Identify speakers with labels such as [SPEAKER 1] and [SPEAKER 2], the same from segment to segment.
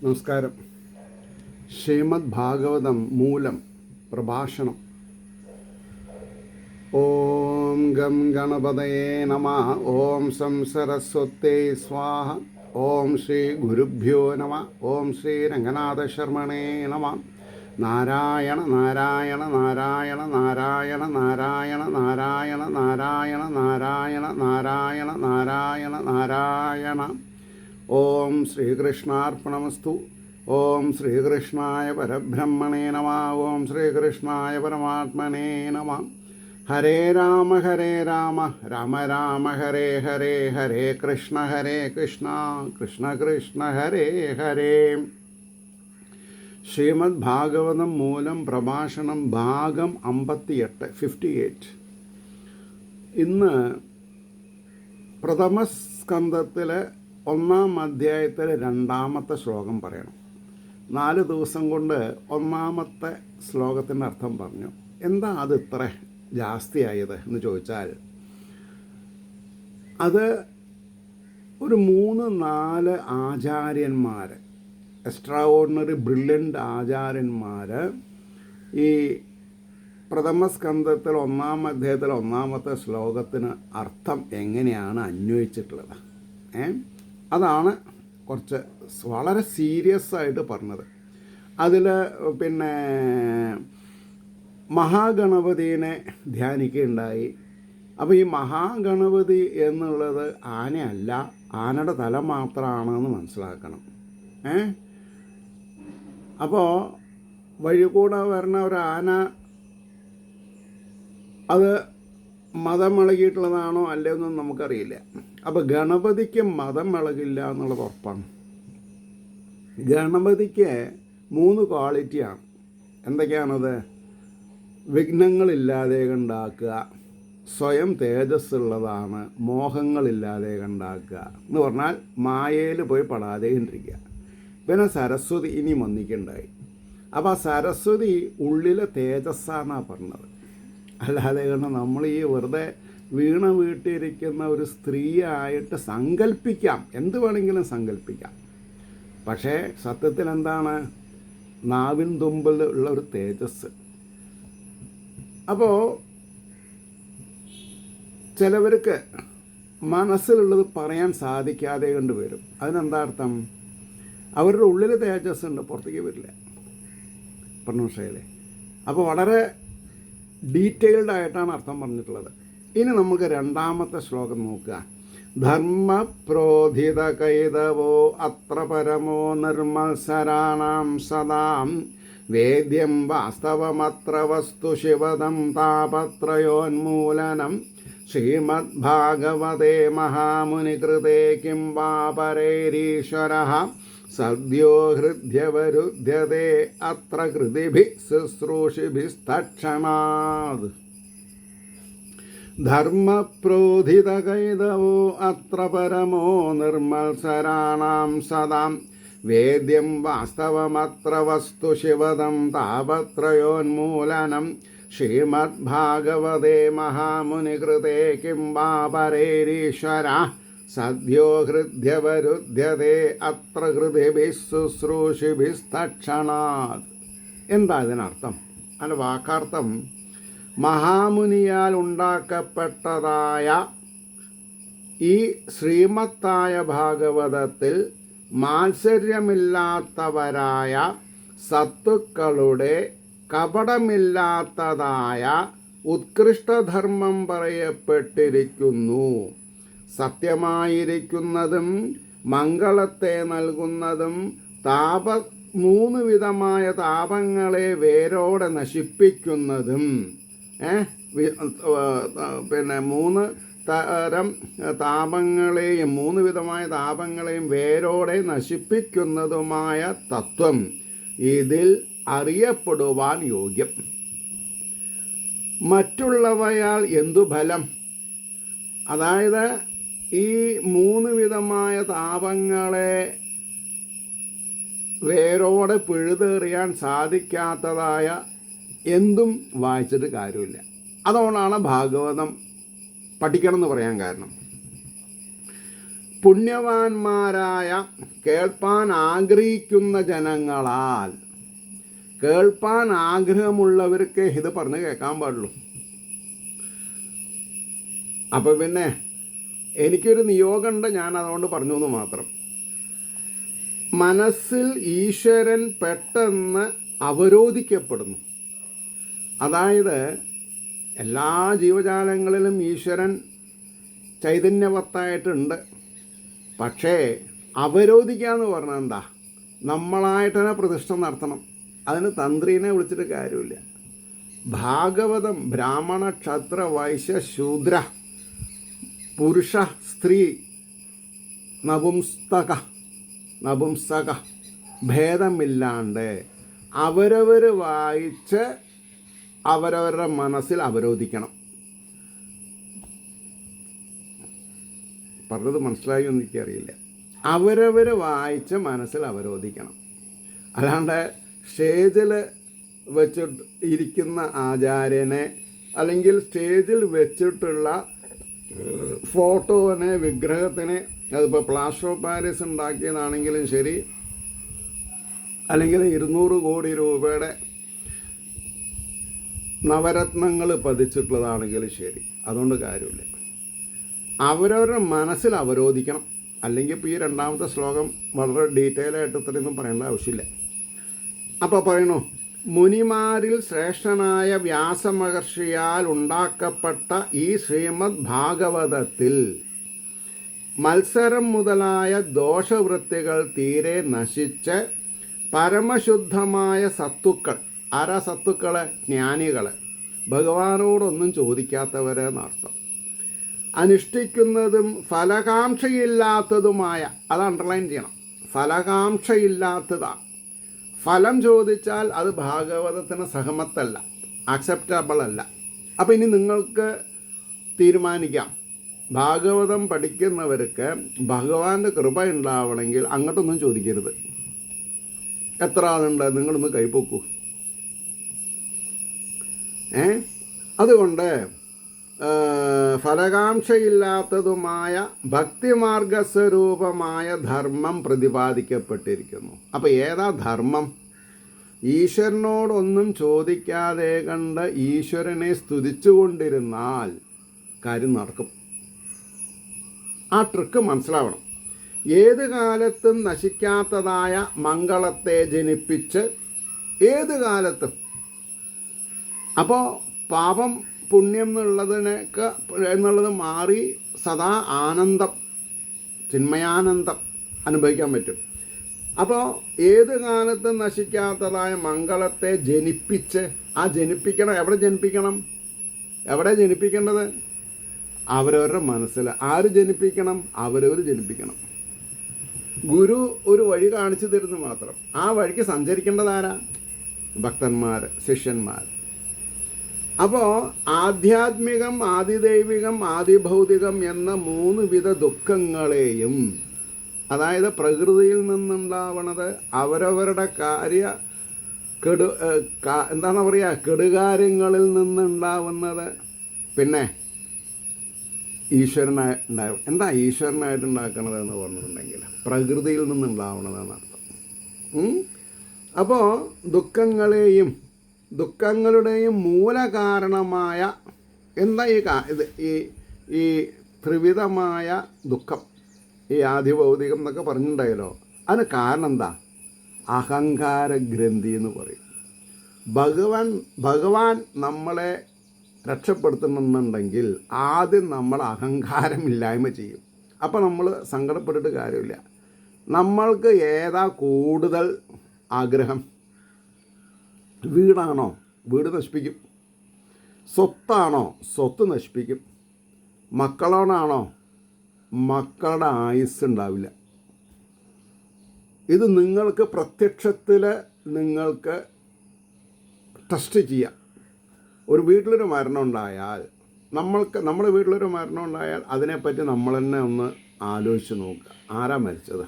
[SPEAKER 1] നമസ്കാരം. ശ്രീമദ് ഭാഗവതം മൂലം പ്രഭാഷണം. ഓം ഗം ഗണപതയേ നമഃ. ഓം സം സരസ്വത്യൈ സ്വാഹ. ഓം ശ്രീ ഗുരുഭ്യോ നമഃ. ഓം ശ്രീ രംഗനാഥ ശർമ്മണേ നമഃ. നാരായണ നാരായണ നാരായണ നാരായണ നാരായണ നാരായണ നാരായണ നാരായണ നാരായണ നാരായണ നാരായണ. ഓം ശ്രീകൃഷ്ണാർപ്പണമസ്തു. ഓം ശ്രീകൃഷ്ണായ പരബ്രഹ്മണേ നമഃ. ഓം ശ്രീകൃഷ്ണായ പരമാത്മനേ നമഃ. ഹരേ രാമ രാമ രാമ ഹരേ ഹരേ, ഹരേ കൃഷ്ണ കൃഷ്ണ കൃഷ്ണ ഹരേ ഹരേ. ശ്രീമദ് ഭാഗവതം മൂലം പ്രഭാഷണം ഭാഗം 58. ഇന്ന് പ്രഥമ സ്കന്ധത്തിലെ 1-ാം അധ്യായത്തിലെ 2-ാമത്തെ ശ്ലോകം പറയണം. 4 ദിവസം കൊണ്ട് 1-ാമത്തെ ശ്ലോകത്തിൻ്റെ അർത്ഥം പറഞ്ഞു. എന്താ അത് ഇത്ര ജാസ്തിയായത് എന്ന് ചോദിച്ചാൽ, അത് ഒരു 3-4 ആചാര്യന്മാർ, എക്സ്ട്രാ ഓർഡിനറി ബ്രില്യൻ്റ് ആചാര്യന്മാർ ഈ പ്രഥമ സ്കന്ധത്തിൽ 1-ാം അധ്യായത്തിൽ 1-ാമത്തെ ശ്ലോകത്തിന് അർത്ഥം എങ്ങനെയാണ് അന്വയിച്ചിട്ടുള്ളത്. അതാണ് കുറച്ച് വളരെ സീരിയസ് ആയിട്ട് പറഞ്ഞത്. അതിൽ പിന്നെ മഹാഗണപതിനെ ധ്യാനിക്കുകയുണ്ടായി. അപ്പോൾ ഈ മഹാഗണപതി എന്നുള്ളത് ആനയല്ല, ആനയുടെ തല മാത്രമാണെന്ന് മനസ്സിലാക്കണം. അപ്പോൾ വഴി കൂടെ വരുന്ന ഒരു ആന അത് മതം ഇളകിയിട്ടുള്ളതാണോ അല്ലയെന്നൊന്നും നമുക്കറിയില്ല. അപ്പോൾ ഗണപതിക്ക് മതം ഇളകില്ല എന്നുള്ളത് ഉറപ്പാണ്. ഗണപതിക്ക് 3 ക്വാളിറ്റിയാണ്. എന്തൊക്കെയാണത്? വിഘ്നങ്ങളില്ലാതെ ഉണ്ടാക്കുക, സ്വയം തേജസ്സുള്ളതാണ്, മോഹങ്ങളില്ലാതെ ഉണ്ടാക്കുക എന്ന് പറഞ്ഞാൽ മായയിൽ പോയി പെടാതെ ഇരിക്കുക. പിന്നെ സരസ്വതി ഇനി വന്നിക്കുണ്ടായി. അപ്പോൾ ആ സരസ്വതി ഉള്ളിലെ തേജസ്സാന്നാണ് പറഞ്ഞത്. അല്ലാതെ കാരണം നമ്മൾ ഈ വെറുതെ വീണ വീട്ടിലിരിക്കുന്ന ഒരു സ്ത്രീയായിട്ട് സങ്കല്പിക്കാം, എന്ത് വേണമെങ്കിലും സങ്കല്പിക്കാം. പക്ഷേ സത്യത്തിൽ എന്താണ്? നാവിൻ തുമ്പിൽ ഉള്ള ഒരു തേജസ്. അപ്പോൾ ചിലവർക്ക് മനസ്സിലുള്ളത് പറയാൻ സാധിക്കാതെ കൊണ്ട് വരും. അതിനെന്താ അർത്ഥം? അവരുടെ ഉള്ളിൽ തേജസ് ഉണ്ട്, പുറത്തേക്ക് വരില്ല. പറഞ്ഞു മനസ്സിലായില്ലേ? അപ്പോൾ വളരെ ഡീറ്റെയിൽഡ് ആയിട്ടാണ് അർത്ഥം പറഞ്ഞിട്ടുള്ളത്. ഇനി നമുക്ക് 2-ാമത്തെ ശ്ലോകം നോക്കുക. ധർമ്മപ്രോധിത കൈതവോ അത്ര പരമോ നിർമ്മത്സരാണാം സദാം വേദ്യം വാസ്തവമത്ര വസ്തു ശിവദം താപത്രയോന്മൂലനം ശ്രീമദ്ഭാഗവതേ മഹാമുനികൃതേ കിം വാ പരൈരീശ്വരഃ സദ്യോ ഹൃദ്യവരുദ്ധ്യതേ അത്ര കൃതിഭിः ശുശ്രൂഷിഭിസ്തക്ഷണാത്. ധർമ്മപ്രോധിതകൈതവോ അത്ര പരമോ നിർമ്മത്സരാണാം സദാം വേദ്യം വാസ്തവമത്ര വസ്തു ശിവദം താപത്രയോന്മൂലനം ശ്രീമദ്ഭാഗവതേ മഹാമുനികൃതേ കിം വാ പരൈരീശ്വരഃ സദ്യോ ഹൃദ്യവരുദ്ധ്യതേ അത്ര കൃതിഭിः ശുശ്രൂഷിഭിസ്തക്ഷണാത്. എന്താ ഇതിനർത്ഥം? അതിൻ്റെ വാക്കാർത്ഥം, മഹാമുനിയാൽ ഉണ്ടാക്കപ്പെട്ടതായ ഈ ശ്രീമത്തായ ഭാഗവതത്തിൽ മാത്സര്യമില്ലാത്തവരായ സത്തുക്കളുടെ കപടമില്ലാത്തതായ ഉത്കൃഷ്ടധർമ്മം പറയപ്പെട്ടിരിക്കുന്നു. സത്യമായിരിക്കുന്നതും മംഗളത്തെ നൽകുന്നതും 3 വിധമായ താപങ്ങളെ വേരോടെ നശിപ്പിക്കുന്നതും, പിന്നെ 3 തരം താപങ്ങളെയും 3 വിധമായ താപങ്ങളെയും വേരോടെ നശിപ്പിക്കുന്നതുമായ തത്വം ഇതിൽ അറിയപ്പെടുവാൻ യോഗ്യം. മറ്റുള്ളവയാൽ എന്തു ഫലം? അതായത് ഈ 3 വിധമായ താപങ്ങളെ വേരോടെ പിഴുതെറിയാൻ സാധിക്കാത്തതായ എന്തും വായിച്ചിട്ട് കാര്യമില്ല. അതുകൊണ്ടാണ് ഭാഗവതം പഠിക്കണം എന്ന് പറയാൻ കാരണം. പുണ്യവാന്മാരായ കേൾപ്പാൻ ആഗ്രഹിക്കുന്ന ജനങ്ങളാൽ, കേൾപ്പാൻ ആഗ്രഹമുള്ളവർക്ക് ഇത് പറഞ്ഞ് കേൾക്കാൻ പാടുള്ളൂ. അപ്പോൾ പിന്നെ എനിക്കൊരു നിയോഗമുണ്ട്, ഞാൻ അതുകൊണ്ട് പറഞ്ഞു എന്ന് മാത്രം. മനസ്സിൽ ഈശ്വരൻ പെട്ടെന്ന് അവരോധിക്കപ്പെടുന്നു. അതായത് എല്ലാ ജീവജാലങ്ങളിലും ഈശ്വരൻ ചൈതന്യവത്തായിട്ടുണ്ട്. പക്ഷേ അവരോധിക്കുക എന്ന് പറഞ്ഞാൽ എന്താ? നമ്മളായിട്ട് തന്നെ പ്രതിഷ്ഠ നടത്തണം. അതിന് തന്ത്രീനെ വിളിച്ചിട്ട് കാര്യമില്ല. ഭാഗവതം ബ്രാഹ്മണ ക്ഷത്ര വൈശ്യ ശൂദ്ര പുരുഷ സ്ത്രീ നപുംസക ഭേദമില്ലാണ്ട് അവരവർ വായിച്ച് അവരവരുടെ മനസ്സിൽ അവരോധിക്കണം. പറഞ്ഞത് മനസ്സിലായോ എന്ന് എനിക്കറിയില്ല. അവരവർ വായിച്ച് മനസ്സിൽ അവരോധിക്കണം. അല്ലാണ്ട് സ്റ്റേജിൽ വെച്ചിട്ട് ഇരിക്കുന്ന ആചാര്യനെ അല്ലെങ്കിൽ സ്റ്റേജിൽ വെച്ചിട്ടുള്ള ഫോട്ടോനെ, വിഗ്രഹത്തിനെ, അതിപ്പോൾ പ്ലാസ്റ്റർ ഓഫ് പാരീസ് ഉണ്ടാക്കിയതാണെങ്കിലും ശരി, അല്ലെങ്കിൽ 200 കോടി രൂപയുടെ നവരത്നങ്ങൾ പതിച്ചിട്ടുള്ളതാണെങ്കിലും ശരി, അതുകൊണ്ട് കാര്യമില്ല. അവരവരുടെ മനസ്സിൽ അവരോധിക്കണം. അല്ലെങ്കിൽ ഇപ്പോൾ ഈ രണ്ടാമത്തെ ശ്ലോകം വളരെ ഡീറ്റെയിൽ ആയിട്ട് ഇത്രയൊന്നും പറയേണ്ട ആവശ്യമില്ല. അപ്പോൾ പറയണു, മുനിമാരിൽ ശ്രേഷ്ഠനായ വ്യാസമഹർഷിയാൽ ഉണ്ടാക്കപ്പെട്ട ഈ ശ്രീമദ് ഭാഗവതത്തിൽ മത്സരം മുതലായ ദോഷവൃത്തികൾ തീരെ നശിച്ച് പരമശുദ്ധമായ സത്തുക്കൾ, ആരാ സത്തുക്കള്? ജ്ഞാനികള്, ഭഗവാനോടൊന്നും ചോദിക്കാത്തവരെന്നർത്ഥം, അനുഷ്ഠിക്കുന്നതും ഫലകാംക്ഷയില്ലാത്തതുമായ, അത് അണ്ടർലൈൻ ചെയ്യണം, ഫലകാംക്ഷയില്ലാത്തതാണ്. ഫലം ചോദിച്ചാൽ അത് ഭാഗവതത്തിന് സഹമത്തല്ല, ആക്സെപ്റ്റബിൾ അല്ല. അപ്പോൾ ഇനി നിങ്ങൾക്ക് തീരുമാനിക്കാം, ഭാഗവതം പഠിക്കുന്നവർക്ക് ഭഗവാന്റെ കൃപ ഉണ്ടാവണമെങ്കിൽ അങ്ങോട്ടൊന്നും ചോദിക്കരുത്. എത്ര ആളുണ്ട്? നിങ്ങളൊന്ന് കൈപ്പൊക്കൂ. അതുകൊണ്ട് ഫലകാംക്ഷയില്ലാത്തതുമായ ഭക്തിമാർഗസ്വരൂപമായ ധർമ്മം പ്രതിപാദിക്കപ്പെട്ടിരിക്കുന്നു. അപ്പോൾ ഏതാ ധർമ്മം? ഈശ്വരനോടൊന്നും ചോദിക്കാതെ കണ്ട് ഈശ്വരനെ സ്തുതിച്ചുകൊണ്ടിരുന്നാൽ കാര്യം നടക്കും. ആ ട്രിക്ക് മനസ്സിലാവണം. ഏത് കാലത്തും നശിക്കാത്തതായ മംഗളത്തെ ജനിപ്പിച്ച്, ഏത് കാലത്തും. അപ്പോൾ പാപം പുണ്യം എന്നുള്ളത് മാറി സദാ ആനന്ദം, ചിന്മയാനന്ദം അനുഭവിക്കാൻ പറ്റും. അപ്പോൾ ഏത് കാലത്തും നശിക്കാത്തതായ മംഗളത്തെ ജനിപ്പിച്ച്, ആ ജനിപ്പിക്കണം. എവിടെ ജനിപ്പിക്കേണ്ടത്? അവരവരുടെ മനസ്സിൽ. ആര് ജനിപ്പിക്കണം? അവരവർ ജനിപ്പിക്കണം. ഗുരു ഒരു വഴി കാണിച്ചു തരുന്നു മാത്രം. ആ വഴിക്ക് സഞ്ചരിക്കേണ്ടതാരാ? ഭക്തന്മാർ, ശിഷ്യന്മാർ. അപ്പോൾ ആധ്യാത്മികം, ആദിദൈവികം, ആദിഭൗതികം എന്ന 3 വിധ ദുഃഖങ്ങളെയും, അതായത് പ്രകൃതിയിൽ നിന്നുണ്ടാവണത്, അവരവരുടെ കെടുകാര്യങ്ങളിൽ നിന്നുണ്ടാവുന്നത്, പിന്നെ ഈശ്വരനായിട്ടുണ്ടാവും. എന്താ ഈശ്വരനായിട്ടുണ്ടാക്കണത് എന്ന് പറഞ്ഞിട്ടുണ്ടെങ്കിൽ പ്രകൃതിയിൽ നിന്നുണ്ടാവണതെന്നർത്ഥം. അപ്പോൾ ദുഃഖങ്ങളുടെയും മൂലകാരണമായ എന്താ ഈ ത്രിവിധമായ ദുഃഖം, ഈ ആദിഭൗതികം എന്നൊക്കെ പറഞ്ഞിട്ടുണ്ടായല്ലോ. അതിന് കാരണം എന്താ? അഹങ്കാരഗ്രന്ഥി എന്ന് പറയും. ഭഗവാൻ നമ്മളെ രക്ഷപ്പെടുത്തണമെന്നുണ്ടെങ്കിൽ ആദ്യം നമ്മൾ അഹങ്കാരമില്ലായ്മ ചെയ്യും. അപ്പോൾ നമ്മൾ സങ്കടപ്പെട്ടിട്ട് കാര്യമില്ല. നമ്മൾക്ക് ഏതാ കൂടുതൽ ആഗ്രഹം? വീടാണോ? വീട് നശിപ്പിക്കും. സ്വത്താണോ? സ്വത്ത് നശിപ്പിക്കും. മക്കളോടാണോ? മക്കളുടെ ആയുസ് ഉണ്ടാവില്ല. ഇത് നിങ്ങൾക്ക് പ്രത്യക്ഷത്തിൽ നിങ്ങൾക്ക് ടെസ്റ്റ് ചെയ്യാം. ഒരു വീട്ടിലൊരു മരണം ഉണ്ടായാൽ, നമ്മുടെ വീട്ടിലൊരു മരണം ഉണ്ടായാൽ അതിനെപ്പറ്റി നമ്മൾ തന്നെ ഒന്ന് ആലോചിച്ച് നോക്കുക. ആരാ മരിച്ചത്?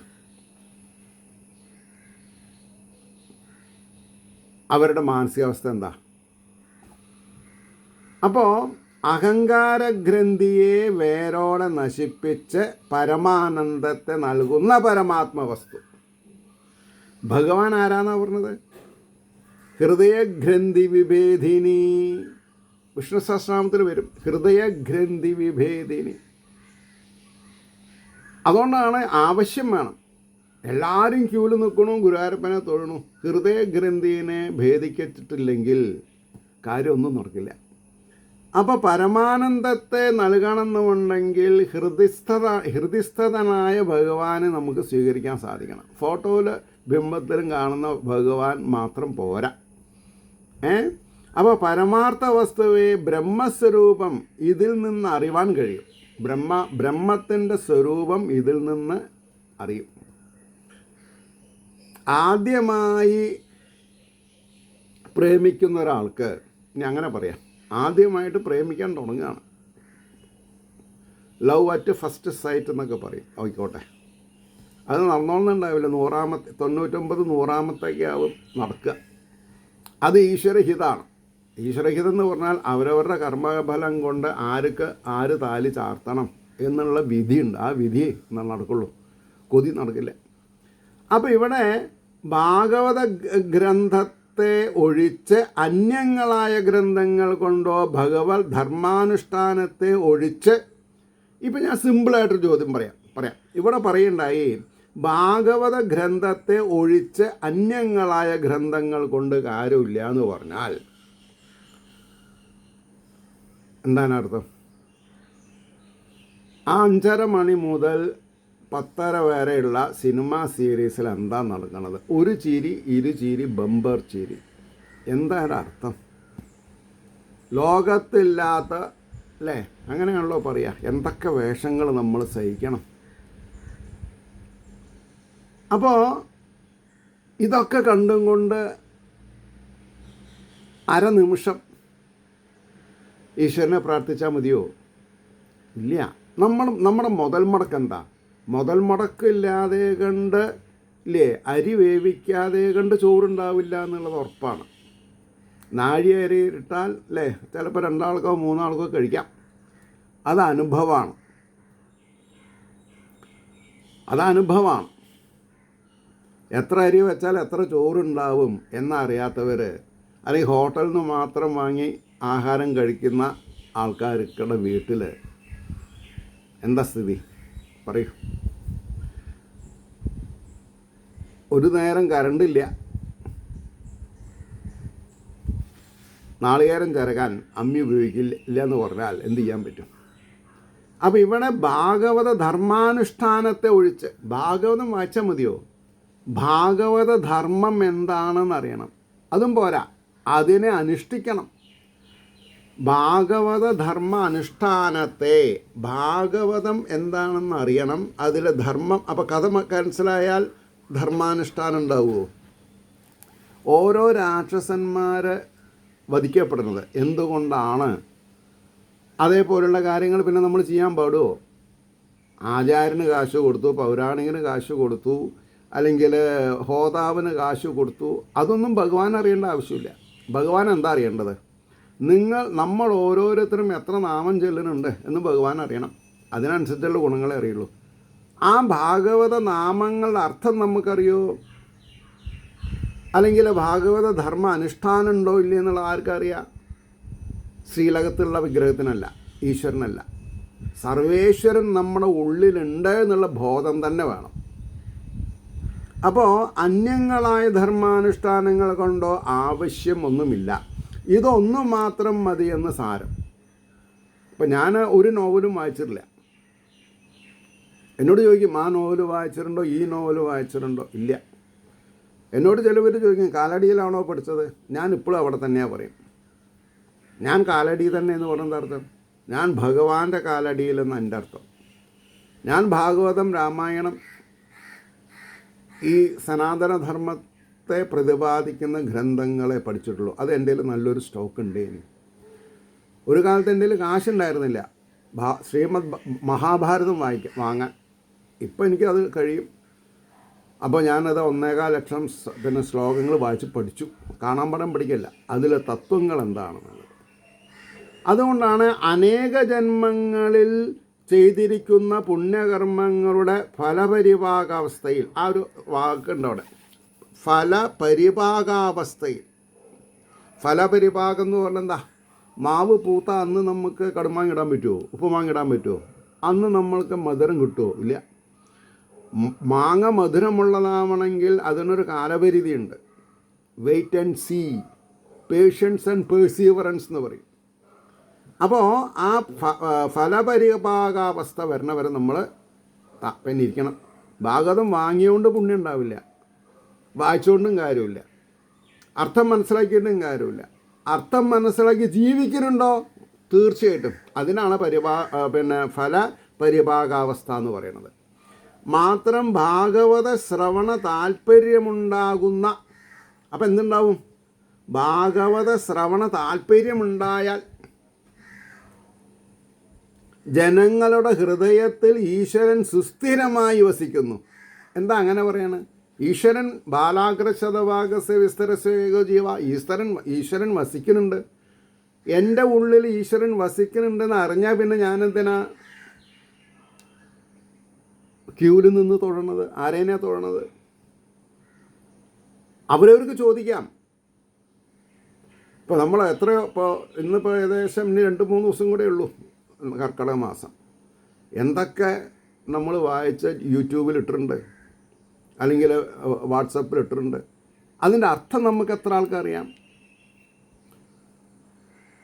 [SPEAKER 1] അവരുടെ മാനസികാവസ്ഥ എന്താ? അപ്പോൾ അഹങ്കാരഗ്രന്ഥിയെ വേരോടെ നശിപ്പിച്ച് പരമാനന്ദത്തെ നൽകുന്ന പരമാത്മവസ്തു. ഭഗവാൻ ആരാന്നാ പറഞ്ഞത്? ഹൃദയഗ്രന്ഥി വിഭേദിനി. വിഷ്ണു സഹസ്രനാമത്തിൽ വരും ഹൃദയഗ്രന്ഥി വിഭേദിനി. അതുകൊണ്ടാണ് ആവശ്യം വേണം. എല്ലാവരും ക്യൂവിൽ നിൽക്കണു, ഗുരുവായൂരപ്പനെ തൊഴണു. ഹൃദയഗ്രന്ഥിനെ ഭേദിച്ചിട്ടില്ലെങ്കിൽ കാര്യമൊന്നും നടക്കില്ല. അപ്പോൾ പരമാനന്ദത്തെ നൽകണമെന്നുണ്ടെങ്കിൽ ഹൃദിസ്ഥനായ ഭഗവാനെ നമുക്ക് സ്വീകരിക്കാൻ സാധിക്കണം. ഫോട്ടോയിൽ ബിംബത്തിലും കാണുന്ന ഭഗവാൻ മാത്രം പോരാ. അപ്പോൾ പരമാർത്ഥ വസ്തുവെ ബ്രഹ്മസ്വരൂപം ഇതിൽ നിന്ന് അറിവാൻ കഴിയും. ബ്രഹ്മത്തിൻ്റെ സ്വരൂപം ഇതിൽ നിന്ന് അറിയും. ആദ്യമായി പ്രേമിക്കുന്ന ഒരാൾക്ക്, ഇനി അങ്ങനെ പറയാം, ആദ്യമായിട്ട് പ്രേമിക്കാൻ തുടങ്ങുകയാണ്. ലവ് അറ്റ് ഫസ്റ്റ് സൈറ്റ് എന്നൊക്കെ പറയും. ആയിക്കോട്ടെ, അത് നടന്നോളുന്നുണ്ടാവില്ല. 99-100 ആവും നടക്കുക. അത് ഈശ്വരഹിതമാണ്. ഈശ്വരഹിതം എന്ന് പറഞ്ഞാൽ അവരവരുടെ കർമ്മഫലം കൊണ്ട് ആര് താലി ചാർത്തണം എന്നുള്ള വിധിയുണ്ട്. ആ വിധി നടക്കുള്ളൂ, കൊതി നടക്കില്ല. അപ്പോൾ ഇവിടെ ഭാഗവത ഗ്രന്ഥത്തെ ഒഴിച്ച് അന്യങ്ങളായ ഗ്രന്ഥങ്ങൾ കൊണ്ടോ ഭഗവത് ധർമാനുഷ്ഠാനത്തെ ഒഴിച്ച്, ഇപ്പം ഞാൻ സിമ്പിളായിട്ടൊരു ചോദ്യം പറയാം. ഇവിടെ പറയുണ്ടായി ഭാഗവത ഗ്രന്ഥത്തെ ഒഴിച്ച് അന്യങ്ങളായ ഗ്രന്ഥങ്ങൾ കൊണ്ട് കാര്യമില്ല എന്ന് പറഞ്ഞാൽ എന്താണ് അർത്ഥം? ആ 5:30 മണി മുതൽ 10:30 വരെയുള്ള സിനിമ സീരീസിൽ എന്താ നടക്കുന്നത്? ഒരു ചിരി, ഇരുചിരി, ബമ്പർ ചിരി. എന്താണ് അർത്ഥം? ലോകത്തില്ലാത്ത, അല്ലേ? അങ്ങനെയാണല്ലോ പറയുക. എന്തൊക്കെ വേഷങ്ങൾ നമ്മൾ സഹിക്കണം. അപ്പോൾ ഇതൊക്കെ കണ്ടും കൊണ്ട് അരനിമിഷം ഈശ്വരനെ പ്രാർത്ഥിച്ചാൽ മതിയോ? ഇല്ല. നമ്മുടെ മുതൽ മുടക്ക് എന്താ? മുതൽ മുടക്കില്ലാതെ കണ്ട്, ഇല്ലേ, അരി വേവിക്കാതെ കണ്ട് ചോറുണ്ടാവില്ല എന്നുള്ളത് ഉറപ്പാണ്. നാഴി അരി ഇട്ടാൽ, അല്ലേ, ചിലപ്പോൾ 2 ആൾക്കോ 3 ആൾക്കോ കഴിക്കാം. അത് അനുഭവമാണ്. എത്ര അരി വെച്ചാൽ എത്ര ചോറുണ്ടാവും എന്നറിയാത്തവർ, അല്ലെങ്കിൽ ഹോട്ടലിൽ നിന്ന് മാത്രം വാങ്ങി ആഹാരം കഴിക്കുന്ന ആൾക്കാർക്കുടെ വീട്ടിൽ എന്താ സ്ഥിതി പറയൂ? ഒരു നേരം കറണ്ടില്ല, നാളികേരം ചിരകാൻ അമ്മി ഉപയോഗിക്കില്ല എന്ന് പറഞ്ഞാൽ എന്ത് ചെയ്യാൻ പറ്റും? അപ്പോൾ ഇവിടെ ഭാഗവത ധർമാനുഷ്ഠാനത്തെ ഒഴിച്ച്, ഭാഗവതം വായിച്ചാൽ മതിയോ? ഭാഗവത ധർമ്മം എന്താണെന്ന് അറിയണം. അതും പോരാ, അതിനെ അനുഷ്ഠിക്കണം. ഭാഗവത ധർമ്മ അനുഷ്ഠാനത്തെ, ഭാഗവതം എന്താണെന്ന് അറിയണം, അതിലെ ധർമ്മം. അപ്പോൾ കഥ മനസ്സിലായാൽ ധർമാനുഷ്ഠാനം ഉണ്ടാവുമോ? ഓരോ രാക്ഷസന്മാർ വധിക്കപ്പെടുന്നത് എന്തുകൊണ്ടാണ്? അതേപോലുള്ള കാര്യങ്ങൾ പിന്നെ നമ്മൾ ചെയ്യാൻ പാടുമോ? ആചാര്യന് കാശ് കൊടുത്തു, പൗരാണികന് കാശ് കൊടുത്തു, അല്ലെങ്കിൽ ഹോതാവിന് കാശ് കൊടുത്തു. അതൊന്നും ഭഗവാൻ അറിയേണ്ട ആവശ്യമില്ല. ഭഗവാൻ എന്താ അറിയേണ്ടത്? നമ്മൾ ഓരോരുത്തരും എത്ര നാമം ചൊല്ലുന്നുണ്ട് എന്ന് ഭഗവാൻ അറിയണം. അതിനനുസരിച്ചുള്ള ഗുണങ്ങളെ അറിയുള്ളൂ. ആ ഭാഗവത നാമങ്ങളുടെ അർത്ഥം നമുക്കറിയോ? അല്ലെങ്കിൽ ഭാഗവത ധർമ്മ അനുഷ്ഠാനം ഉണ്ടോ ഇല്ലേ എന്നുള്ളത് ആർക്കറിയാം? ശ്രീലകത്തുള്ള വിഗ്രഹത്തിനല്ല, ഈശ്വരനല്ല. സർവേശ്വരൻ നമ്മുടെ ഉള്ളിലുണ്ട് എന്നുള്ള ബോധം തന്നെ വേണം. അപ്പോൾ അന്യങ്ങളായ ധർമാനുഷ്ഠാനങ്ങൾ കൊണ്ടോ ആവശ്യമൊന്നുമില്ല. ഇതൊന്നും മാത്രം മതിയെന്ന് സാരം. ഇപ്പം ഞാൻ ഒരു നോവലും വായിച്ചിട്ടില്ല. എന്നോട് ചോദിക്കും, ആ നോവൽ വായിച്ചിട്ടുണ്ടോ, ഈ നോവൽ വായിച്ചിട്ടുണ്ടോ? ഇല്ല. എന്നോട് ചിലവർ ചോദിക്കും, കാലടിയിലാണോ പഠിച്ചത്? ഞാൻ ഇപ്പോഴും അവിടെ തന്നെയാണ് പറയും. ഞാൻ കാലടി തന്നെ എന്ന് പറയുന്നത് അർത്ഥം, ഞാൻ ഭഗവാന്റെ കാലടിയിലെന്ന് എൻ്റെ അർത്ഥം. ഞാൻ ഭാഗവതം, രാമായണം, ഈ സനാതനധർമ്മത്തെ പ്രതിപാദിക്കുന്ന ഗ്രന്ഥങ്ങളെ പഠിച്ചിട്ടുള്ളൂ. അത് എൻ്റെ കയ്യിൽ നല്ലൊരു സ്റ്റോക്ക് ഉണ്ടേനി. ഒരു കാലത്ത് എൻ്റെ കയ്യിൽ കാശുണ്ടായിരുന്നില്ല ശ്രീമദ് മഹാഭാരതം വാങ്ങാൻ. ഇപ്പം എനിക്കത് കഴിയും. അപ്പോൾ ഞാനത് 1.25 ലക്ഷം പിന്നെ ശ്ലോകങ്ങൾ വായിച്ച് പഠിച്ചു. കാണാൻ പടം പഠിക്കല്ല, അതിലെ തത്വങ്ങൾ എന്താണെന്നുള്ളത്. അതുകൊണ്ടാണ് അനേക ജന്മങ്ങളിൽ ചെയ്തിരിക്കുന്ന പുണ്യകർമ്മങ്ങളുടെ ഫലപരിഭാഗാവസ്ഥയിൽ, ആ ഒരു വാക്കുണ്ട് അവിടെ, ഫലപരിഭാഗാവസ്ഥയിൽ. ഫലപരിഭാഗം എന്ന് പറഞ്ഞാൽ എന്താ? മാവ് പൂത്ത അന്ന് നമുക്ക് കടുമാങ്ങിടാൻ പറ്റുമോ? ഉപ്പുമാങ്ങിടാൻ പറ്റുമോ? അന്ന് നമ്മൾക്ക് മധുരം കിട്ടുമോ? ഇല്ല. മാങ്ങ മധുരമുള്ളതാവണമെങ്കിൽ അതിനൊരു കാലപരിധിയുണ്ട്. Wait and see, patience and perseverance എന്ന് പറയും. അപ്പോൾ ആ ഫലപരിഭാഗാവസ്ഥ വരണവരെ നമ്മൾ പിന്നെ ഇരിക്കണം. ഭാഗവതം വാങ്ങിയോണ്ട് പുണ്യം ഉണ്ടാവില്ല, വായിച്ചുകൊണ്ടും കാര്യമില്ല, അർത്ഥം മനസ്സിലാക്കിയിട്ടും കാര്യമില്ല. അർത്ഥം മനസ്സിലാക്കി ജീവിക്കുന്നുണ്ടോ? തീർച്ചയായിട്ടും. അതിനാണ് ഫലപരിഭാഗാവസ്ഥ എന്ന് പറയുന്നത്. മാത്രം ഭാഗവത ശ്രവണ താല്പര്യമുണ്ടാകുന്ന, അപ്പം എന്തുണ്ടാവും? ഭാഗവത ശ്രവണ താല്പര്യമുണ്ടായാൽ ജനങ്ങളുടെ ഹൃദയത്തിൽ ഈശ്വരൻ സുസ്ഥിരമായി വസിക്കുന്നു. എന്താ അങ്ങനെ പറയാണ്? ഈശ്വരൻ ബാലാഗ്രശതഭാഗസ് വിസ്തരസ്വേഗോ ജീവ, ഈശ്വരൻ വസിക്കുന്നുണ്ട്. എൻ്റെ ഉള്ളിൽ ഈശ്വരൻ വസിക്കുന്നുണ്ടെന്ന് അറിഞ്ഞാൽ പിന്നെ ഞാനെന്തിനാ ക്യൂവിൽ നിന്ന് തൊഴണത്? ആരേനെയാ തൊഴണത്? അവരവർക്ക് ചോദിക്കാം. ഇപ്പോൾ നമ്മൾ ഇന്നിപ്പോൾ ഏകദേശം ഇനി 2-3 ദിവസം കൂടെ ഉള്ളൂ കർക്കിടക മാസം. എന്തൊക്കെ നമ്മൾ വായിച്ച് യൂട്യൂബിൽ ഇട്ടിട്ടുണ്ട്, അല്ലെങ്കിൽ വാട്സപ്പിൽ ഇട്ടിട്ടുണ്ട്. അതിൻ്റെ അർത്ഥം നമുക്ക് എത്ര ആൾക്കറിയാം?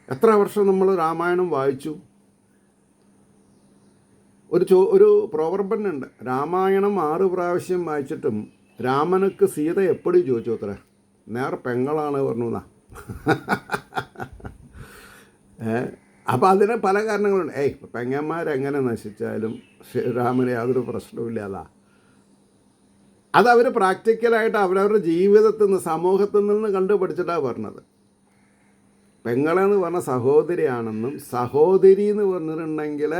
[SPEAKER 1] എത്ര വർഷം നമ്മൾ രാമായണം വായിച്ചു? ഒരു പ്രോവർബനുണ്ട്, രാമായണം 6 പ്രാവശ്യം വായിച്ചിട്ടും രാമനക്ക് സീത എപ്പോഴും ചോദിച്ചു അത്ര നേർ പെങ്ങളാണ് പറഞ്ഞു എന്നാ. അപ്പോൾ അതിന് പല കാരണങ്ങളുണ്ട്. പെങ്ങന്മാരെങ്ങനെ നശിച്ചാലും രാമന് യാതൊരു പ്രശ്നവുമില്ലാതാ. അതവർ പ്രാക്ടിക്കലായിട്ട് അവരവരുടെ ജീവിതത്തിൽ നിന്ന്, സമൂഹത്തിൽ നിന്ന് കണ്ടുപിടിച്ചിട്ടാണ് പറഞ്ഞത്. പെങ്ങളെന്ന് പറഞ്ഞ സഹോദരിയാണെന്നും, സഹോദരി എന്ന് പറഞ്ഞിട്ടുണ്ടെങ്കിൽ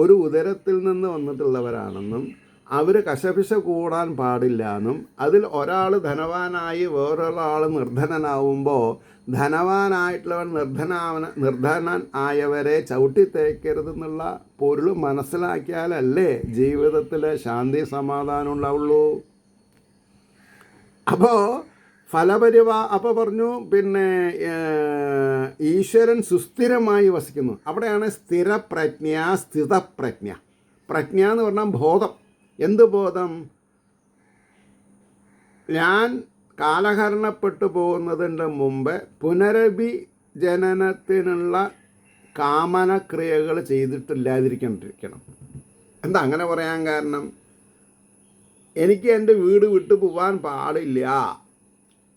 [SPEAKER 1] ഒരു ഉദരത്തിൽ നിന്ന് വന്നിട്ടുള്ളവരാണെന്നും, അവർ കശപിശ കൂടാൻ പാടില്ല എന്നും, അതിൽ ഒരാൾ ധനവാനായി വേറൊരാൾ നിർധനനാവുമ്പോൾ ധനവാനായിട്ടുള്ളവൻ നിർധനൻ ആയവരെ ചവിട്ടിത്തേക്കരുതെന്നുള്ള പൊരുൾ മനസ്സിലാക്കിയാലല്ലേ ജീവിതത്തിൽ ശാന്തി സമാധാനം ഉണ്ടാവുള്ളൂ. അപ്പോൾ അപ്പോൾ പറഞ്ഞു പിന്നെ ഈശ്വരൻ സുസ്ഥിരമായി വസിക്കുന്നു. അവിടെയാണ് സ്ഥിരപ്രജ്ഞ, സ്ഥിതപ്രജ്ഞ. പ്രജ്ഞ എന്ന് പറഞ്ഞാൽ ബോധം. എന്ത് ബോധം? ഞാൻ കാലഹരണപ്പെട്ടു പോകുന്നതിൻ്റെ മുമ്പ് പുനരഭിജനനത്തിനുള്ള കാമനക്രിയകൾ ചെയ്തിട്ടില്ലാതിരിക്കണം. എന്താ അങ്ങനെ പറയാൻ കാരണം? എനിക്ക് എൻ്റെ വീട് വിട്ടു പോകാൻ പാടില്ല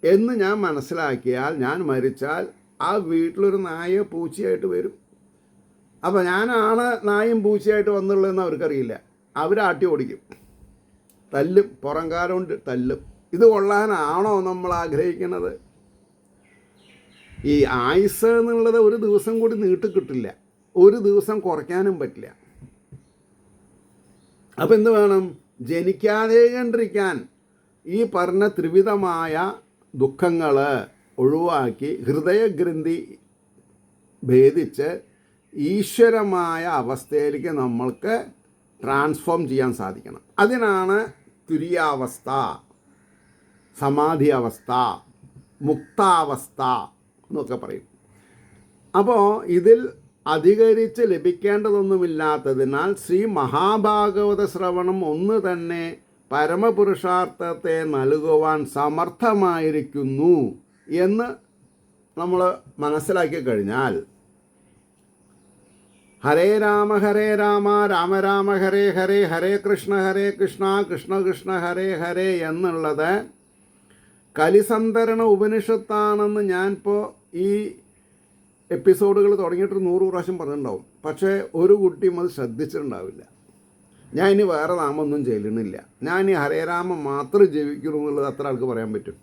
[SPEAKER 1] എന്ന് ഞാൻ മനസ്സിലാക്കിയാൽ, ഞാൻ മരിച്ചാൽ ആ വീട്ടിലൊരു നായ പൂച്ചയായിട്ട് വരും. അപ്പോൾ ഞാനാണ് നായും പൂച്ചയായിട്ട് വന്നുള്ളതെന്ന് അവർക്കറിയില്ല. അവരാട്ടി ഓടിക്കും, തല്ലും, പുറംകാലം കൊണ്ട് തല്ലും. ഇത് കൊള്ളാനാണോ നമ്മൾ ആഗ്രഹിക്കുന്നത്? ഈ ആയുസ് എന്നുള്ളത് ഒരു ദിവസം കൂടി നീട്ടിക്കിട്ടില്ല, ഒരു ദിവസം കുറയ്ക്കാനും പറ്റില്ല. അപ്പം എന്ത് വേണം? ജനിക്കാതെ കണ്ടിരിക്കാൻ ഈ പറഞ്ഞ ത്രിവിധമായ ദുഃഖങ്ങൾ ഒഴിവാക്കി ഹൃദയഗ്രന്ഥി ഭേദിച്ച് ഈശ്വരമായ അവസ്ഥയിലേക്ക് നമ്മൾക്ക് ട്രാൻസ്ഫോം ചെയ്യാൻ സാധിക്കണം. അതിനാണ് തുര്യാവസ്ഥ, സമാധി അവസ്ഥ, മുക്താവസ്ഥ എന്നൊക്കെ പറയും. അപ്പോൾ ഇതിൽ അധികരിച്ച് ലഭിക്കേണ്ടതൊന്നുമില്ലാത്തതിനാൽ ശ്രീ മഹാഭാഗവത ശ്രവണം ഒന്ന് തന്നെ പരമപുരുഷാർത്ഥത്തെ നൽകുവാൻ സമർത്ഥമായിരിക്കുന്നു എന്ന് നമ്മൾ മനസ്സിലാക്കി കഴിഞ്ഞാൽ, ഹരേ രാമ രാമ രാമ ഹരേ ഹരേ, ഹരേ കൃഷ്ണ കൃഷ്ണ കൃഷ്ണ ഹരേ ഹരേ എന്നുള്ളത് കലിസന്ധരണ ഉപനിഷത്താണെന്ന് ഞാനിപ്പോൾ ഈ എപ്പിസോഡുകൾ തുടങ്ങിയിട്ട് 100 പ്രാവശ്യം പറഞ്ഞിട്ടുണ്ടാവും. പക്ഷേ ഒരു കുട്ടിയും അത് ശ്രദ്ധിച്ചിട്ടുണ്ടാവില്ല. ഞാൻ ഇനി വേറെ നാമൊന്നും ചെല്ലുന്നില്ല, ഞാൻ ഈ ഹരേരാമം മാത്രം ജപിക്കുന്നു എന്നുള്ളത് അത്ര ആൾക്ക് പറയാൻ പറ്റും.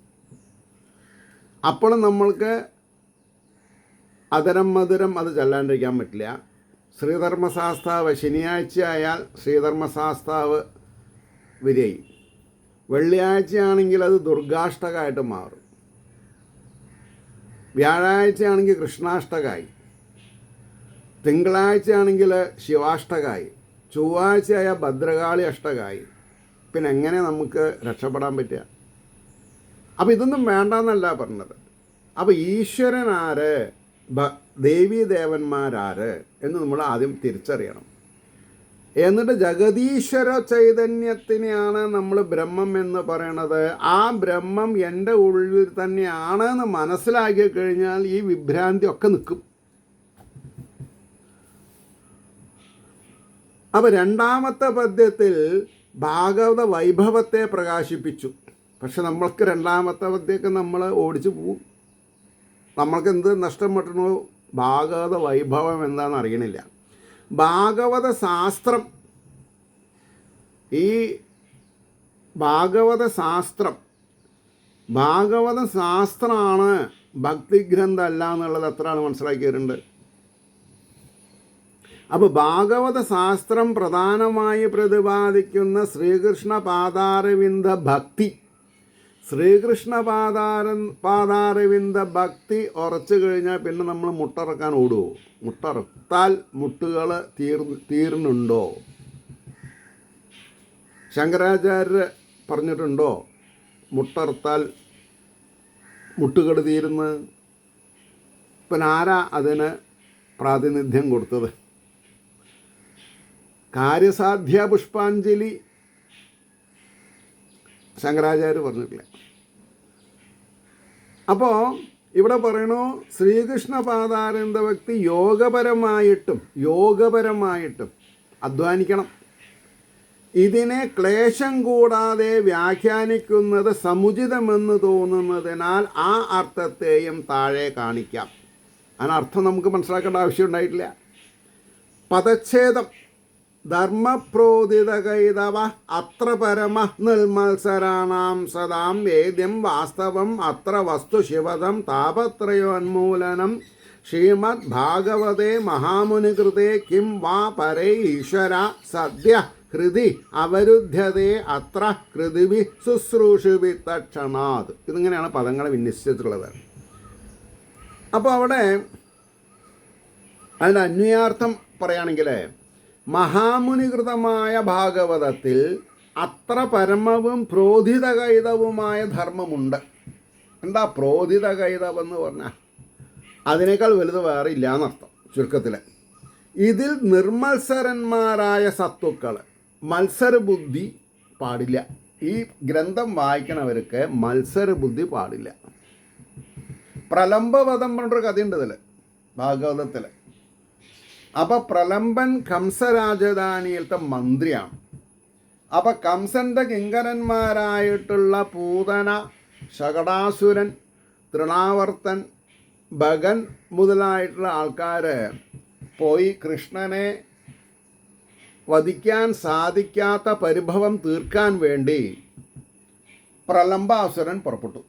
[SPEAKER 1] അപ്പോഴും നമ്മൾക്ക് അതരം മധുരം അത് ചെല്ലാണ്ടിരിക്കാൻ പറ്റില്ല. ശ്രീധർമ്മശാസ്താവ് ശനിയാഴ്ച ആയാൽ ശ്രീധർമ്മശാസ്താവ് വിരയും, വെള്ളിയാഴ്ചയാണെങ്കിൽ അത് ദുർഗാഷ്ടകമായിട്ട് മാറും, വ്യാഴാഴ്ചയാണെങ്കിൽ കൃഷ്ണാഷ്ടകമായി, തിങ്കളാഴ്ചയാണെങ്കിൽ ശിവാഷ്ടകായി, ചൊവ്വാഴ്ചയായ ഭദ്രകാളി അഷ്ടകായി. പിന്നെ എങ്ങനെ നമുക്ക് രക്ഷപ്പെടാൻ പറ്റുക? അപ്പോൾ ഇതൊന്നും വേണ്ടെന്നല്ല പറഞ്ഞത്. അപ്പോൾ ഈശ്വരൻ ആര്, ദേവീ ദേവന്മാരാര് എന്ന് നമ്മൾ ആദ്യം തിരിച്ചറിയണം. എന്നിട്ട് ജഗതീശ്വര ചൈതന്യത്തിനെയാണ് നമ്മൾ ബ്രഹ്മം എന്ന് പറയണത്. ആ ബ്രഹ്മം എൻ്റെ ഉള്ളിൽ തന്നെയാണ് എന്ന് മനസ്സിലാക്കി കഴിഞ്ഞാൽ ഈ വിഭ്രാന്തി ഒക്കെ നിൽക്കും. അപ്പോൾ രണ്ടാമത്തെ പദ്യത്തിൽ ഭാഗവത വൈഭവത്തെ പ്രകാശിപ്പിച്ചു. പക്ഷെ നമ്മൾക്ക് രണ്ടാമത്തെ പദ്യമൊക്കെ നമ്മൾ ഓടിച്ചു പോവും. നമ്മൾക്ക് എന്ത് നഷ്ടപ്പെട്ടണോ, ഭാഗവത വൈഭവം എന്താണെന്ന് അറിയണില്ല. ഭാഗവത ശാസ്ത്രം, ഈ ഭാഗവത ശാസ്ത്രമാണ് ഭക്തിഗ്രന്ഥമല്ല എന്നുള്ളത് എത്ര ആൾ മനസ്സിലാക്കിയിട്ടുണ്ട്? അപ്പോൾ ഭാഗവത ശാസ്ത്രം പ്രധാനമായി പ്രതിപാദിക്കുന്ന ശ്രീകൃഷ്ണ പാദാരവിന്ദ ഭക്തി. ശ്രീകൃഷ്ണ പാദാരവിന്ദ ഭക്തി ഉറച്ചു കഴിഞ്ഞാൽ പിന്നെ നമ്മൾ മുട്ടറക്കാൻ ഓടുമോ? മുട്ടറുത്താൽ മുട്ടുകൾ തീർന്നുണ്ടോ? ശങ്കരാചാര്യർ പറഞ്ഞിട്ടുണ്ടോ മുട്ടറുത്താൽ മുട്ടുകൾ തീരുന്ന്? പിന്നെ ആരാ അതിന് പ്രാതിനിധ്യം കൊടുത്തത്? കാര്യസാധ്യ പുഷ്പാഞ്ജലി ശങ്കരാചാര്യ പറഞ്ഞിട്ടില്ല. അപ്പോൾ ഇവിടെ പറയണു ശ്രീകൃഷ്ണ പാദാരവിന്ദ ഭക്തി യോഗപരമായിട്ടും അധ്വാനിക്കണം. ഇതിനെ ക്ലേശം കൂടാതെ വ്യാഖ്യാനിക്കുന്നത് സമുചിതമെന്ന് തോന്നുന്നതിനാൽ ആ അർത്ഥത്തെയും താഴെ കാണിക്കാം. അതിനർത്ഥം നമുക്ക് മനസ്സിലാക്കേണ്ട ആവശ്യം ഉണ്ടായിട്ടില്ല. പദച്ഛേദം ധർമ്മപ്രോദിതകൈതവ അത്ര പരമ നിർമത്സരാണാം സദാം വേദ്യം വാസ്തവം അത്ര വസ്തു ശിവദം താപത്രയോന്മൂലനം ശ്രീമദ് ഭാഗവതേ മഹാമുനികൃതേ കിം വാ പരേ ഈശ്വര സദ്യ ഹൃദി അവരുദ്ധ്യതേ അത്ര കൃതിവി ശുശ്രൂഷുവി തക്ഷണാത്. ഇതിങ്ങനെയാണ് പദങ്ങൾ വിന്യസിച്ചിട്ടുള്ളത്. അപ്പോൾ അവിടെ അതിൻ്റെ അന്വയാർത്ഥം പറയുകയാണെങ്കിൽ മഹാമുനികൃതമായ ഭാഗവതത്തിൽ അത്ര പരമവും പ്രോധിതകൈതവുമായ ധർമ്മമുണ്ട്. എന്താ പ്രോധിതകൈതവം എന്ന് പറഞ്ഞാൽ? അതിനേക്കാൾ വലുത് വേറെ ഇല്ല എന്നർത്ഥം. ചുരുക്കത്തിൽ ഇതിൽ നിർമത്സരന്മാരായ സത്തുക്കൾ, മത്സരബുദ്ധി പാടില്ല. ഈ ഗ്രന്ഥം വായിക്കണവർക്ക് മത്സരബുദ്ധി പാടില്ല. പ്രലംബവധം പറഞ്ഞൊരു കഥയുണ്ട് ഇതിൽ ഭാഗവതത്തിൽ. അപ്പോൾ പ്രലംബൻ കംസരാജധാനിയിലത്തെ മന്ത്രിയാണ്. അപ്പോൾ കംസൻ്റെ കിങ്കരന്മാരായിട്ടുള്ള പൂതന, ശകടാസുരൻ, തൃണാവർത്തൻ, ഭഗൻ മുതലായിട്ടുള്ള ആൾക്കാർ പോയി കൃഷ്ണനെ വധിക്കാൻ സാധിക്കാത്ത പരിഭവം തീർക്കാൻ വേണ്ടി പ്രലംബാസുരൻ പുറപ്പെട്ടു.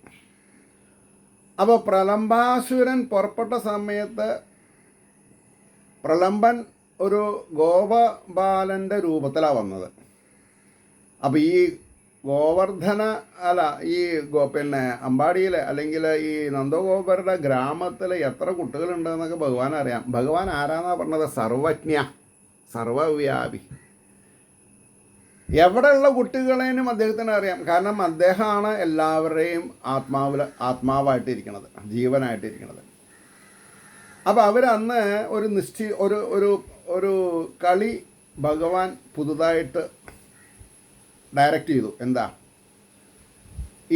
[SPEAKER 1] അപ്പോൾ പ്രലംബാസുരൻ പുറപ്പെട്ട സമയത്ത് പ്രലംബൻ ഒരു ഗോപബാലൻ്റെ രൂപത്തിലാണ് വന്നത്. അപ്പോൾ ഈ ഗോവർദ്ധന പിന്നെ അമ്പാടിയിൽ അല്ലെങ്കിൽ ഈ നന്ദഗോപരുടെ ഗ്രാമത്തിൽ എത്ര കുട്ടികളുണ്ടെന്നൊക്കെ ഭഗവാൻ അറിയാം. ഭഗവാൻ ആരാന്നാണ് പറഞ്ഞത്? സർവജ്ഞ, സർവവ്യാപി. എവിടെയുള്ള കുട്ടികളേനും അദ്ദേഹത്തിന് അറിയാം. കാരണം അദ്ദേഹമാണ് എല്ലാവരുടെയും ആത്മാവായിട്ടിരിക്കുന്നത്, ജീവനായിട്ടിരിക്കുന്നത്. അപ്പോൾ അവരന്ന് ഒരു കളി ഭഗവാൻ പുതുതായിട്ട് ഡയറക്റ്റ് ചെയ്തു. എന്താ?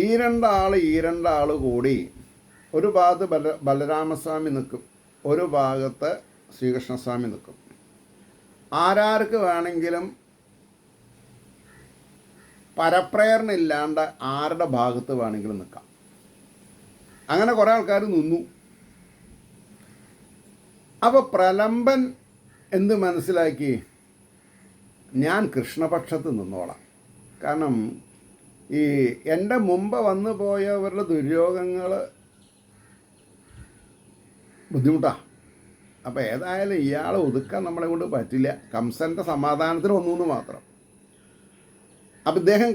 [SPEAKER 1] ഈ രണ്ടാൾ കൂടി ഒരു ഭാഗത്ത് ബലരാമസ്വാമി നിൽക്കും, ഒരു ഭാഗത്ത് ശ്രീകൃഷ്ണസ്വാമി നിൽക്കും. ആരാർക്ക് വേണമെങ്കിലും പരപ്രേരണയില്ലാണ്ട് ആരുടെ ഭാഗത്ത് വേണമെങ്കിലും നിൽക്കാം. അങ്ങനെ കുറേ ആൾക്കാർ നിന്നു. അപ്പോൾ പ്രലംബൻ എന്ത് മനസ്സിലാക്കി? ഞാൻ കൃഷ്ണപക്ഷത്ത് നിന്നോളാം. കാരണം ഈ എൻ്റെ മുമ്പ് വന്നു പോയവരുടെ ദുര്യോഗങ്ങൾ ബുദ്ധിമുട്ടാണ്. അപ്പോൾ ഏതായാലും ഇയാളെ ഒതുക്കാൻ നമ്മളെ കൊണ്ട് പറ്റില്ല. കംസൻ്റെ സമാധാനത്തിന് ഒന്നുകൊണ്ട് മാത്രം. അപ്പം ഇദ്ദേഹം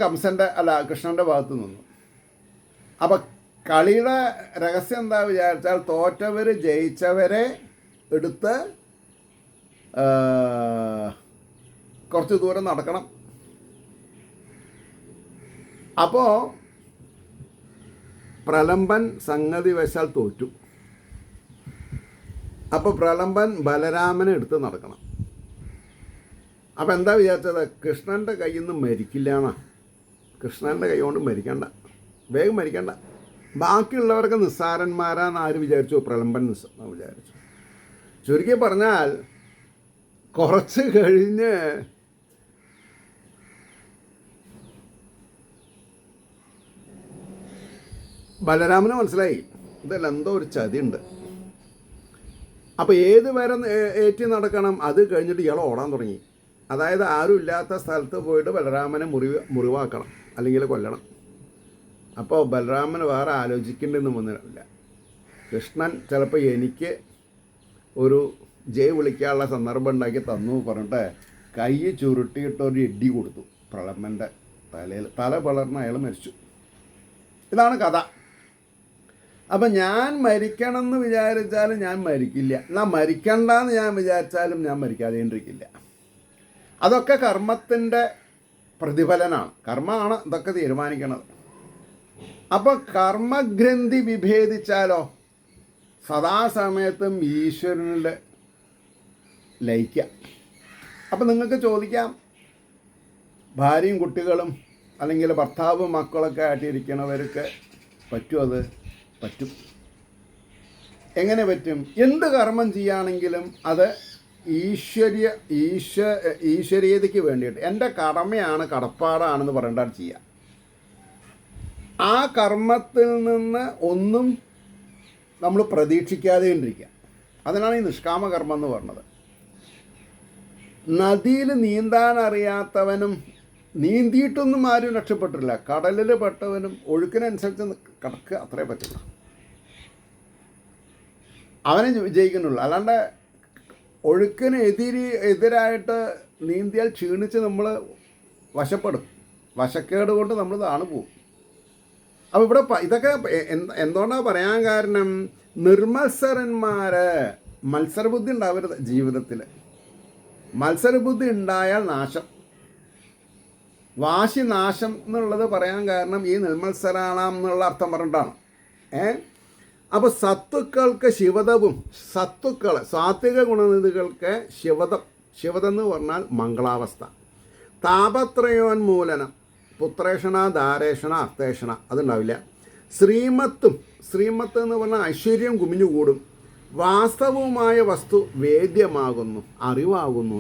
[SPEAKER 1] കൃഷ്ണൻ്റെ ഭാഗത്ത് നിന്നു. അപ്പം കളിയുടെ രഹസ്യം എന്താ വിചാരിച്ചാൽ തോറ്റവർ ജയിച്ചവരെ എടുത്ത് കുറച്ച് ദൂരം നടക്കണം. അപ്പോൾ പ്രലംബൻ സംഗതി വശാൽ തോറ്റു. അപ്പോൾ പ്രലംബൻ ബലരാമനെ എടുത്ത് നടക്കണം. അപ്പം എന്താ വിചാരിച്ചത്? കൃഷ്ണൻ്റെ കയ്യിൽ നിന്ന് മരിക്കില്ല എന്നാ. കൃഷ്ണൻ്റെ കൈ കൊണ്ട് മരിക്കണ്ട, വേഗം മരിക്കണ്ട. ബാക്കിയുള്ളവർക്ക് നിസ്സാരന്മാരാന്ന് ആര് വിചാരിച്ചു? പ്രലംബൻ വിചാരിച്ചു. ചുരുക്കി പറഞ്ഞാൽ കുറച്ച് കഴിഞ്ഞ് ബലരാമന് മനസ്സിലായി ഇതല്ല, എന്തോ ഒരു ചതിയുണ്ട്. അപ്പോൾ ഏത് വരെ ഏറ്റി നടക്കണം? അത് കഴിഞ്ഞിട്ട് ഇയാൾ ഓടാൻ തുടങ്ങി. അതായത് ആരും ഇല്ലാത്ത സ്ഥലത്ത് പോയിട്ട് ബലരാമനെ മുറിവാക്കണം, അല്ലെങ്കിൽ കൊല്ലണം. അപ്പോൾ ബലരാമന് വേറെ ആലോചിക്കേണ്ടെന്ന് വന്നില്ല. കൃഷ്ണൻ ചിലപ്പോൾ എനിക്ക് ഒരു ജയ് വിളിക്കാനുള്ള സന്ദർഭം ഉണ്ടാക്കി തന്നു പറഞ്ഞിട്ട് കൈ ചുരുട്ടിയിട്ട് ഒരു ഇടി കൊടുത്തു പ്രളമ്പൻ്റെ തലയിൽ. തല വളർന്ന് അയാൾ മരിച്ചു. ഇതാണ് കഥ. അപ്പം ഞാൻ മരിക്കണമെന്ന് വിചാരിച്ചാലും ഞാൻ മരിക്കില്ല, എന്നാൽ മരിക്കണ്ടെന്ന് ഞാൻ വിചാരിച്ചാലും ഞാൻ മരിക്കാതെണ്ടിരിക്കില്ല. അതൊക്കെ കർമ്മത്തിൻ്റെ പ്രതിഫലനാണ്. കർമ്മമാണ് ഇതൊക്കെ തീരുമാനിക്കുന്നത്. അപ്പോൾ കർമ്മഗ്രന്ഥി വിഭേദിച്ചാലോ സദാസമയത്തും ഈശ്വരനിൽ ലയിക്കാം. അപ്പം നിങ്ങൾക്ക് ചോദിക്കാം, ഭാര്യയും കുട്ടികളും അല്ലെങ്കിൽ ഭർത്താവും മക്കളൊക്കെ ആയിട്ടിരിക്കണവർക്ക് പറ്റുമോ? അത് പറ്റും. എങ്ങനെ പറ്റും? എന്ത് കർമ്മം ചെയ്യുകയാണെങ്കിലും അത് ഈശ്വരീയതയ്ക്ക് വേണ്ടിയിട്ട് എൻ്റെ കടമയാണ്, കടപ്പാടാണെന്ന് പറയേണ്ടത് ചെയ്യുക. ആ കർമ്മത്തിൽ നിന്ന് ഒന്നും നമ്മൾ പ്രതീക്ഷിക്കാതെ കൊണ്ടിരിക്കുക. അതിനാണ് ഈ നിഷ്കാമകർമ്മം എന്ന് പറഞ്ഞത്. നദിയിൽ നീന്താൻ അറിയാത്തവനും നീന്തിയിട്ടൊന്നും ആരും രക്ഷപ്പെട്ടില്ല. കടലിൽ പെട്ടവനും ഒഴുക്കിനനുസരിച്ച് കിടക്കുക, അത്രേ പറ്റില്ല. അവനെ വിജയിക്കുന്നുള്ളൂ. അല്ലാണ്ട് ഒഴുക്കിന് എതിരായിട്ട് നീന്തിയാൽ ക്ഷീണിച്ച് നമ്മൾ വശപ്പെടും. വശക്കേട് കൊണ്ട് നമ്മൾ താണു പോകും. അപ്പോൾ ഇവിടെ ഇതൊക്കെ എന്തുകൊണ്ടാണ് പറയാൻ കാരണം? നിർമത്സരന്മാർ മത്സരബുദ്ധി ഉണ്ടാവരുത് ജീവിതത്തിൽ. മത്സരബുദ്ധി ഉണ്ടായാൽ നാശം, വാശി നാശം എന്നുള്ളത് പറയാൻ കാരണം ഈ നിർമത്സരാണാം എന്നുള്ള അർത്ഥം പറഞ്ഞിട്ടാണ്. അപ്പോൾ സത്തുക്കൾക്ക് ശിവതവും, സാത്വിക ഗുണനിധികൾക്ക് ശിവതം എന്ന് പറഞ്ഞാൽ മംഗളാവസ്ഥ. താപത്രയോന്മൂലനം, പുത്രേഷണ ധാരേഷണ അർത്ഥേഷണ അതുണ്ടാവില്ല. ശ്രീമത്ത് എന്ന് പറഞ്ഞാൽ ഐശ്വര്യം കുമിഞ്ഞുകൂടും. വാസ്തവമായ വസ്തു വേദ്യമാകുന്നു, അറിവാകുന്നു.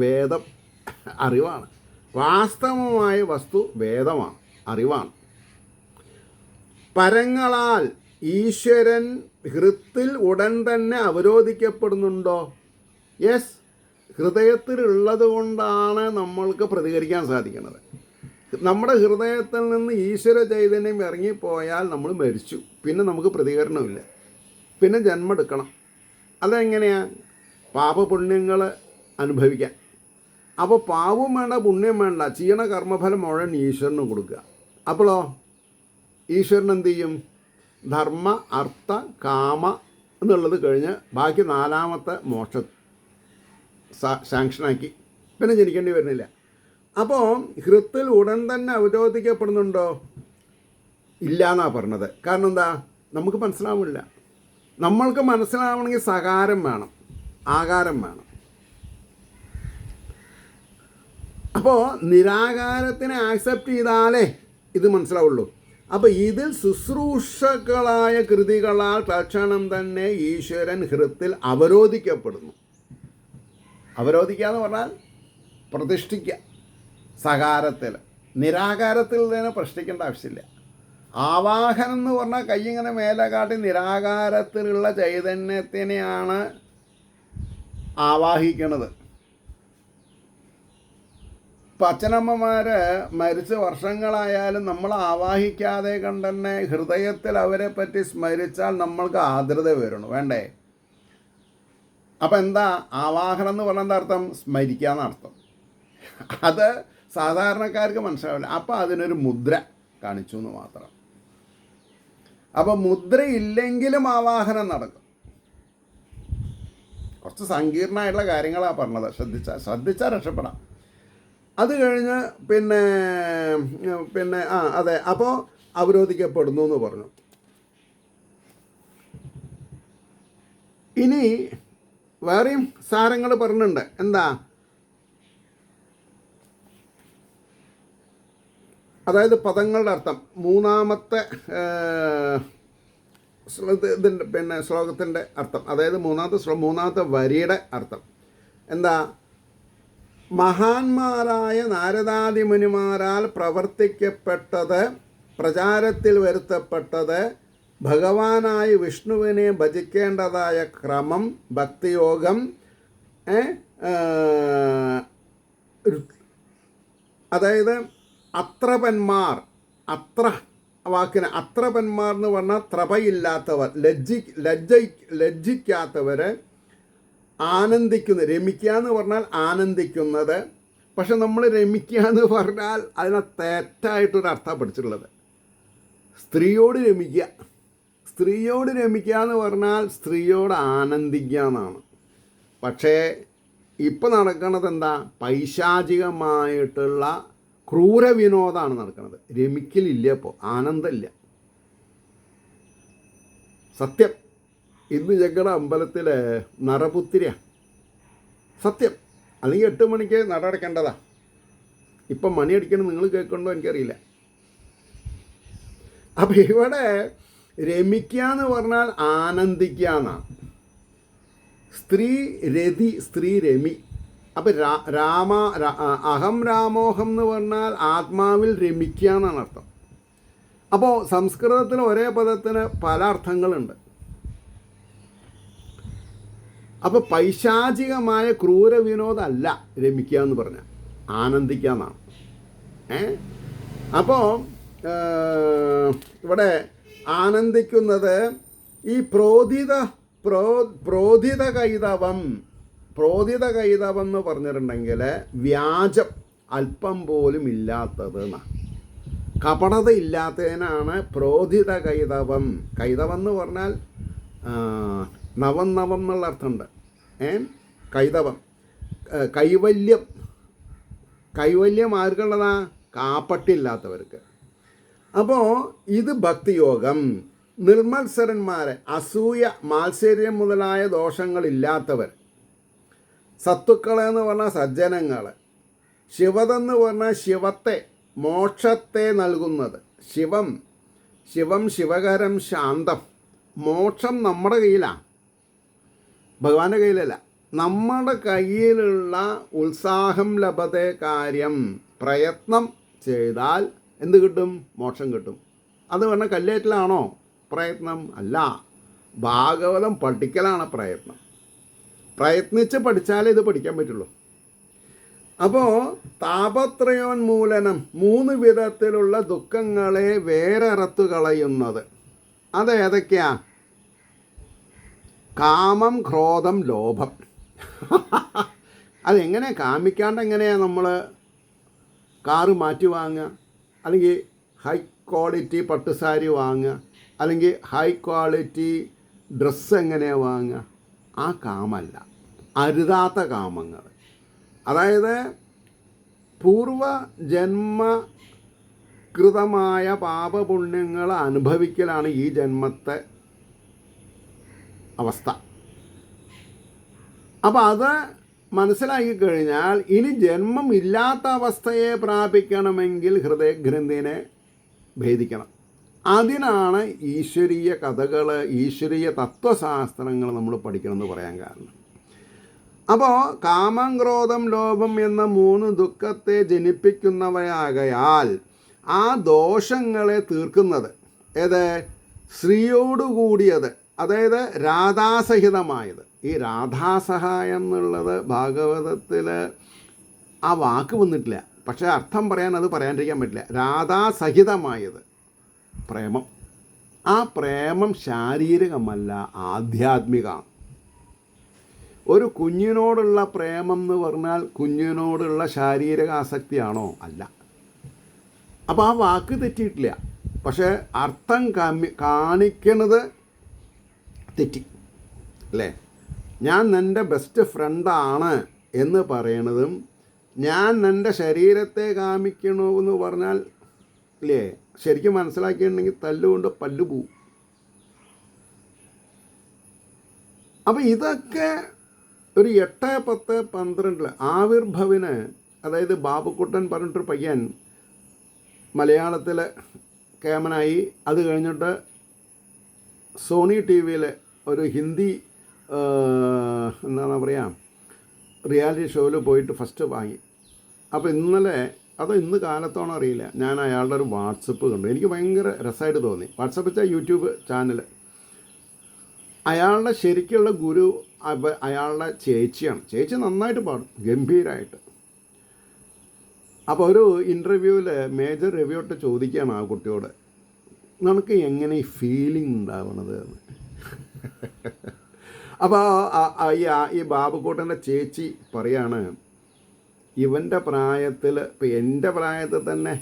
[SPEAKER 1] വേദം അറിവാണ്. വാസ്തവമായ വസ്തു വേദമാണ്, അറിവാണ്. പരങ്ങളാൽ ഈശ്വരൻ ഹൃത്തിൽ ഉടൻ തന്നെ അവരോധിക്കപ്പെടുന്നുണ്ടോ? യെസ്, ഹൃദയത്തിലുള്ളത് കൊണ്ടാണ് നമ്മൾക്ക് പ്രതികരിക്കാൻ സാധിക്കുന്നത്. നമ്മുടെ ഹൃദയത്തിൽ നിന്ന് ഈശ്വര ചൈതന്യം ഇറങ്ങിപ്പോയാൽ നമ്മൾ മരിച്ചു. പിന്നെ നമുക്ക് പ്രതികരണമില്ല, പിന്നെ ജന്മെടുക്കണം. അതെങ്ങനെയാണ്? പാപപുണ്യങ്ങൾ അനുഭവിക്കാൻ. അപ്പോൾ പാവം വേണ്ട, പുണ്യം വേണ്ട, ചെയ്യണ കർമ്മഫലം മുഴുവൻ ഈശ്വരന് കൊടുക്കുക. അപ്പോഴോ ഈശ്വരൻ എന്ത് ചെയ്യും? ധർമ്മ അർത്ഥ കാമ എന്നുള്ളത് കഴിഞ്ഞ് ബാക്കി നാലാമത്തെ മോക്ഷ സാങ്ഷനാക്കി, പിന്നെ ജനിക്കേണ്ടി വരുന്നില്ല. അപ്പോൾ ഹൃത്തിൽ ഉടൻ തന്നെ അവരോധിക്കപ്പെടുന്നുണ്ടോ? ഇല്ല എന്നാണ് പറഞ്ഞത്. കാരണം എന്താ? നമുക്ക് മനസ്സിലാവില്ല. നമ്മൾക്ക് മനസ്സിലാവണമെങ്കിൽ സകാരം വേണം, ആകാരം വേണം. അപ്പോൾ നിരാകാരത്തിനെ ആക്സെപ്റ്റ് ചെയ്താലേ ഇത് മനസ്സിലാവുള്ളൂ. അപ്പോൾ ഇതിൽ ശുശ്രൂഷകളായ കൃതികളാൽ തൽക്ഷണം തന്നെ ഈശ്വരൻ ഹൃത്തിൽ അവരോധിക്കപ്പെടുന്നു. അവരോധിക്കുക എന്ന് പറഞ്ഞാൽ പ്രതിഷ്ഠിക്കുക. സകാരത്തിൽ, നിരാകാരത്തിൽ തന്നെ പ്രതിഷ്ഠിക്കേണ്ട ആവശ്യമില്ല. ആവാഹനം എന്ന് പറഞ്ഞാൽ കൈ ഇങ്ങനെ മേലെ കാട്ടി നിരാകാരത്തിലുള്ള ചൈതന്യത്തിനെയാണ് ആവാഹിക്കണത്. ഇപ്പം അച്ഛനമ്മമാർ മരിച്ച് വർഷങ്ങളായാലും നമ്മൾ ആവാഹിക്കാതെ കണ്ടെന്നെ ഹൃദയത്തിൽ അവരെ പറ്റി സ്മരിച്ചാൽ നമ്മൾക്ക് ആർദ്രത വരണം, വേണ്ടേ? അപ്പം എന്താ ആവാഹനം എന്ന് പറഞ്ഞാൽ എന്താ അർത്ഥം? സ്മരിക്കുക എന്നർത്ഥം. അത് സാധാരണക്കാർക്ക് മനസ്സിലാവില്ല. അപ്പം അതിനൊരു മുദ്ര കാണിച്ചു എന്ന് മാത്രം. അപ്പം മുദ്രയില്ലെങ്കിലും ആവാഹനം നടക്കും. കുറച്ച് സങ്കീർണമായിട്ടുള്ള കാര്യങ്ങളാണ് പറഞ്ഞത്. ശ്രദ്ധിച്ചാൽ രക്ഷപ്പെടാം. അത് കഴിഞ്ഞ് പിന്നെ പിന്നെ അതെ, അപ്പോൾ അവരോധിക്കപ്പെടുന്നു എന്ന് പറഞ്ഞു. ഇനി വേറെയും സാരങ്ങൾ പറഞ്ഞിട്ടുണ്ട്. എന്താ? അതായത് പദങ്ങളുടെ അർത്ഥം. മൂന്നാമത്തെ ഇതിൻ്റെ പിന്നെ ശ്ലോകത്തിൻ്റെ അർത്ഥം, അതായത് മൂന്നാമത്തെ വരിയുടെ അർത്ഥം എന്താ? മഹാന്മാരായ നാരദാദി മുനിമാരാൽ പ്രവർത്തിക്കപ്പെട്ടത്, പ്രചാരത്തിൽ വരുത്തപ്പെട്ടത്, ഭഗവാനായ വിഷ്ണുവിനെ ഭജിക്കേണ്ടതായ ക്രമം, ഭക്തിയോഗം, അതായത് അത്രപന്മാർ, വാക്കിന് അത്രപന്മാർ എന്ന് പറഞ്ഞാൽ ത്രപയില്ലാത്തവർ, ലജ്ജിക്കാത്തവർ, രമിക്കുക എന്ന് പറഞ്ഞാൽ ആനന്ദിക്കുന്നത്. പക്ഷെ നമ്മൾ രമിക്കുക എന്ന് പറഞ്ഞാൽ അതിനെ തെറ്റായിട്ടൊരു അർത്ഥം പഠിച്ചിട്ടുള്ളത്. സ്ത്രീയോട് രമിക്കുക എന്ന് പറഞ്ഞാൽ സ്ത്രീയോട് ആനന്ദിക്കുക എന്നാണ്. പക്ഷേ ഇപ്പം നടക്കുന്നത് എന്താ? പൈശാചികമായിട്ടുള്ള ക്രൂരവിനോദമാണ് നടക്കുന്നത്. രമിക്കലില്ല, ഇപ്പോൾ ആനന്ദമില്ല. സത്യം, ഇന്ന് ഞങ്ങളുടെ അമ്പലത്തിൽ നടപുത്തിരിയ സത്യം. അല്ലെങ്കിൽ 8 മണിക്ക് നട അടയ്ക്കേണ്ടതാ. ഇപ്പം മണി അടിക്കണം, നിങ്ങൾ കേൾക്കണ്ടോ എനിക്കറിയില്ല. അപ്പം ഇവിടെ രമിക്കുക എന്ന് പറഞ്ഞാൽ ആനന്ദിക്കുക എന്നാണ്. സ്ത്രീ രമി. അപ്പം അഹം രാമോഹം എന്ന് പറഞ്ഞാൽ ആത്മാവിൽ രമിക്കുക എന്നാണ് അർത്ഥം. അപ്പോൾ സംസ്കൃതത്തിൽ ഒരേ പദത്തിന് പല അർത്ഥങ്ങളുണ്ട്. അപ്പോൾ പൈശാചികമായ ക്രൂരവിനോദമല്ല രമിക്കുക എന്ന് പറഞ്ഞാൽ, ആനന്ദിക്കുക എന്നാണ്. അപ്പോൾ ഇവിടെ ആനന്ദിക്കുന്നത് ഈ പ്രോധിത കൈതവം എന്ന് പറഞ്ഞിട്ടുണ്ടെങ്കിൽ വ്യാജം അല്പം പോലും ഇല്ലാത്തത് എന്നാണ്. കപടത ഇല്ലാത്തതിനാണ് പ്രോധിത കൈതവം. കൈതവം എന്ന് പറഞ്ഞാൽ നവം എന്നുള്ള അർത്ഥമുണ്ട്. കൈതവം, കൈവല്യം ആർക്കുള്ളതാ? കാപ്പട്ടില്ലാത്തവർക്ക്. അപ്പോൾ ഇത് ഭക്തിയോഗം. നിർമത്സരന്മാരെ, അസൂയ, മാത്സര്യം മുതലായ ദോഷങ്ങളില്ലാത്തവർ. സത്തുക്കളെന്ന് പറഞ്ഞാൽ സജ്ജനങ്ങൾ. ശിവതെന്ന് പറഞ്ഞാൽ ശിവത്തെ, മോക്ഷത്തെ നൽകുന്നത്. ശിവം ശിവകരം ശാന്തം. മോക്ഷം നമ്മുടെ കയ്യിലാണ്, ഭഗവാന്റെ കയ്യിലല്ല. നമ്മുടെ കയ്യിലുള്ള ഉത്സാഹം ലഭത്തെ കാര്യം. പ്രയത്നം ചെയ്താൽ എന്ത് കിട്ടും? മോക്ഷം കിട്ടും. അത് പറഞ്ഞാൽ കല്ലേറ്റിലാണോ പ്രയത്നം? അല്ല, ഭാഗവതം പഠിക്കലാണ് പ്രയത്നം. പ്രയത്നിച്ച് പഠിച്ചാലേ ഇത് പഠിക്കാൻ പറ്റുള്ളൂ. അപ്പോൾ താപത്രയോന്മൂലനം, 3 വിധത്തിലുള്ള ദുഃഖങ്ങളെ വേരറത്തു കളയുന്നത്. അതേതൊക്കെയാ? കാമം, ക്രോധം, ലോഭം. അതെങ്ങനെ? കാമിക്കാണ്ട് എങ്ങനെയാണ് നമ്മൾ കാറ് മാറ്റി വാങ്ങുക, അല്ലെങ്കിൽ ഹൈ ക്വാളിറ്റി പട്ടുസാരി വാങ്ങുക, അല്ലെങ്കിൽ ഹൈ ക്വാളിറ്റി ഡ്രസ്സ് എങ്ങനെയാണ് വാങ്ങുക? ആ കാമല്ല, അരുതാത്ത കാമങ്ങൾ. അതായത് പൂർവജന്മകൃതമായ പാപപുണ്യങ്ങൾ അനുഭവിക്കലാണ് ഈ ജന്മത്തെ അവസ്ഥ. അപ്പോൾ അത് മനസ്സിലാക്കി കഴിഞ്ഞാൽ ഇനി ജന്മം ഇല്ലാത്ത അവസ്ഥയെ പ്രാപിക്കണമെങ്കിൽ ഹൃദയഗ്രന്ഥിനെ ഭേദിക്കണം. അതിനാണ് ഈശ്വരീയ കഥകൾ, ഈശ്വരീയ തത്വശാസ്ത്രങ്ങൾ നമ്മൾ പഠിക്കണമെന്ന് പറയാൻ കാരണം. അപ്പോൾ കാമം, ക്രോധം, ലോഭം എന്ന 3 ദുഃഖത്തെ ജനിപ്പിക്കുന്നവയാകയാൽ ആ ദോഷങ്ങളെ തീർക്കുന്നത് ഏത്? സ്ത്രീയോടുകൂടിയത്, അതായത് രാധാസഹിതമായത്. ഈ രാധാസഹായം എന്നുള്ളത് ഭാഗവതത്തിൽ ആ വാക്ക് വന്നിട്ടില്ല, പക്ഷേ അർത്ഥം പറയാൻ അത് പറയാണ്ടിരിക്കാൻ പറ്റില്ല. രാധാസഹിതമായത് പ്രേമം. ആ പ്രേമം ശാരീരികമല്ല, ആധ്യാത്മികമാണ്. ഒരു കുഞ്ഞിനോടുള്ള പ്രേമം എന്ന് പറഞ്ഞാൽ കുഞ്ഞിനോടുള്ള ശാരീരിക ആസക്തിയാണോ? അല്ല. അപ്പോൾ ആ വാക്ക് തെറ്റിയിട്ടില്ല, പക്ഷേ അർത്ഥം കാണിക്കണത് തെറ്റി അല്ലേ? ഞാൻ നിൻ്റെ ബെസ്റ്റ് ഫ്രണ്ടാണ് എന്ന് പറയണതും ഞാൻ നിൻ്റെ ശരീരത്തെ കാമിക്കണമെന്ന് പറഞ്ഞാൽ ഇല്ലേ, ശരിക്കും മനസ്സിലാക്കിയിട്ടുണ്ടെങ്കിൽ തല്ലുകൊണ്ട് പല്ലു പോവും. അപ്പോൾ ഇതൊക്കെ ഒരു 8, 10, 12 ആവിർഭവിന്, അതായത് ബാബുക്കുട്ടൻ പറഞ്ഞിട്ടൊരു പയ്യൻ മലയാളത്തിൽ കേമനായി. അത് കഴിഞ്ഞിട്ട് സോണി ടി വിയിൽ ഒരു ഹിന്ദി എന്താണ് പറയുക റിയാലിറ്റി ഷോയിൽ പോയിട്ട് ഫസ്റ്റ് വാങ്ങി. അപ്പോൾ ഇന്ന് കാലത്തോണം അറിയില്ല, ഞാൻ അയാളുടെ ഒരു വാട്സപ്പ് കണ്ടു. എനിക്ക് ഭയങ്കര രസമായിട്ട് തോന്നി. വാട്സപ്പ് വെച്ചാൽ യൂട്യൂബ് ചാനൽ. അയാളുടെ ശരിക്കുള്ള ഗുരു അയാളുടെ ചേച്ചിയാണ്. ചേച്ചി നന്നായിട്ട് പാടും, ഗംഭീരമായിട്ട്. അപ്പോൾ ഒരു ഇൻ്റർവ്യൂവിൽ മേജർ റിവ്യൂട്ട് ചോദിക്കുകയാണ് ആ കുട്ടിയോട്, നമുക്ക് എങ്ങനെ ഈ ഫീലിംഗ് ഉണ്ടാവണത് എന്ന്. അപ്പോൾ ഈ ബാബുക്കോട്ടൻ്റെ ചേച്ചി പറയാണ്, ഇവൻ്റെ പ്രായത്തിൽ, ഇപ്പം എൻ്റെ പ്രായത്തിൽ തന്നെ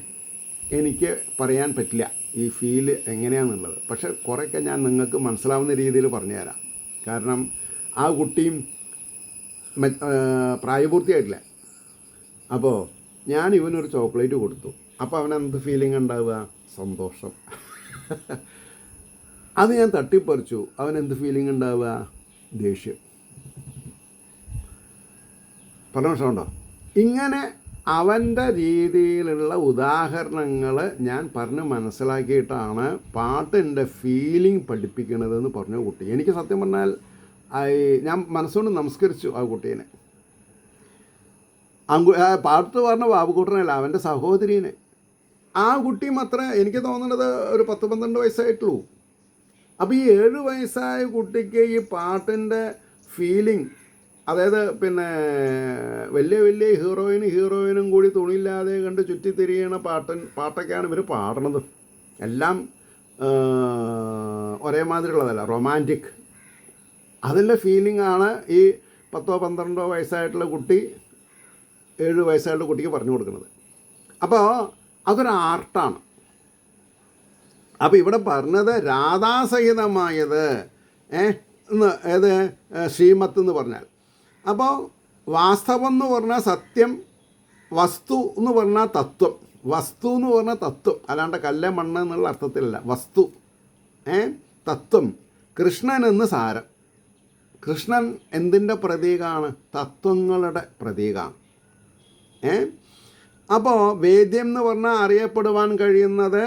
[SPEAKER 1] എനിക്ക് പറയാൻ പറ്റില്ല ഈ ഫീല് എങ്ങനെയാണെന്നുള്ളത്. പക്ഷെ കുറേയൊക്കെ ഞാൻ നിങ്ങൾക്ക് മനസ്സിലാവുന്ന രീതിയിൽ പറഞ്ഞുതരാം. കാരണം ആ കുട്ടിയും പ്രായപൂർത്തിയായിട്ടില്ല. അപ്പോൾ ഞാൻ ഇവനൊരു ചോക്ലേറ്റ് കൊടുത്തു. അപ്പോൾ അവനെന്ത് ഫീലിംഗ് ഉണ്ടാവുക? സന്തോഷം. അത് ഞാൻ തട്ടിപ്പറിച്ചു, അവനെന്ത് ഫീലിംഗ് ഉണ്ടാവുക? ദേഷ്യം. പറഞ്ഞ മനസ്സിലുണ്ടോ? ഇങ്ങനെ അവൻ്റെ രീതിയിലുള്ള ഉദാഹരണങ്ങൾ ഞാൻ പറഞ്ഞ് മനസ്സിലാക്കിയിട്ടാണ് പാട്ടിൻ്റെ ഫീലിംഗ് പഠിപ്പിക്കണതെന്ന് പറഞ്ഞ കുട്ടി. എനിക്ക് സത്യം പറഞ്ഞാൽ ഞാൻ മനസ്സുകൊണ്ട് നമസ്കരിച്ചു ആ കുട്ടീനെ. പാട്ട് പറഞ്ഞ ബാബുക്കുട്ടനല്ല, അവൻ്റെ സഹോദരീനെ. ആ കുട്ടിയും അത്ര, എനിക്ക് തോന്നുന്നത് ഒരു 10-12 വയസ്സായിട്ടുള്ളൂ. അപ്പോൾ ഈ 7 വയസ്സായ കുട്ടിക്ക് ഈ പാട്ടിൻ്റെ ഫീലിംഗ്, അതായത് പിന്നെ വലിയ ഹീറോയിനും കൂടി തുണിയില്ലാതെ കണ്ട് ചുറ്റിത്തിരിയണ പാട്ടൊക്കെയാണ് ഇവർ പാടണത്. എല്ലാം ഒരേ മാതിരിയുള്ളതല്ല, റൊമാൻറ്റിക്. അതിൻ്റെ ഫീലിംഗാണ് ഈ 10-12 വയസ്സായിട്ടുള്ള കുട്ടി 7 വയസ്സായിട്ടുള്ള കുട്ടിക്ക് പറഞ്ഞു കൊടുക്കുന്നത്. അപ്പോൾ അതൊരു ആർട്ടാണ്. അപ്പോൾ ഇവിടെ പറഞ്ഞത് രാധാസഹിതമായത് ഏത് ശ്രീമത്ത് എന്ന് പറഞ്ഞാൽ, അപ്പോൾ വാസ്തവം എന്ന് പറഞ്ഞാൽ സത്യം, വസ്തു എന്ന് പറഞ്ഞാൽ തത്വം. വസ്തു എന്ന് പറഞ്ഞാൽ തത്വം, അല്ലാണ്ട് കല്ല് മണ്ണ് എന്നുള്ള അർത്ഥത്തിലല്ല. വസ്തു, തത്വം. കൃഷ്ണൻ എന്ന് സാരം. കൃഷ്ണൻ എന്തിൻ്റെ പ്രതീകമാണ്? തത്വങ്ങളുടെ പ്രതീകമാണ്. അപ്പോൾ വേദ്യം എന്ന് പറഞ്ഞാൽ അറിയപ്പെടുവാൻ കഴിയുന്നത്,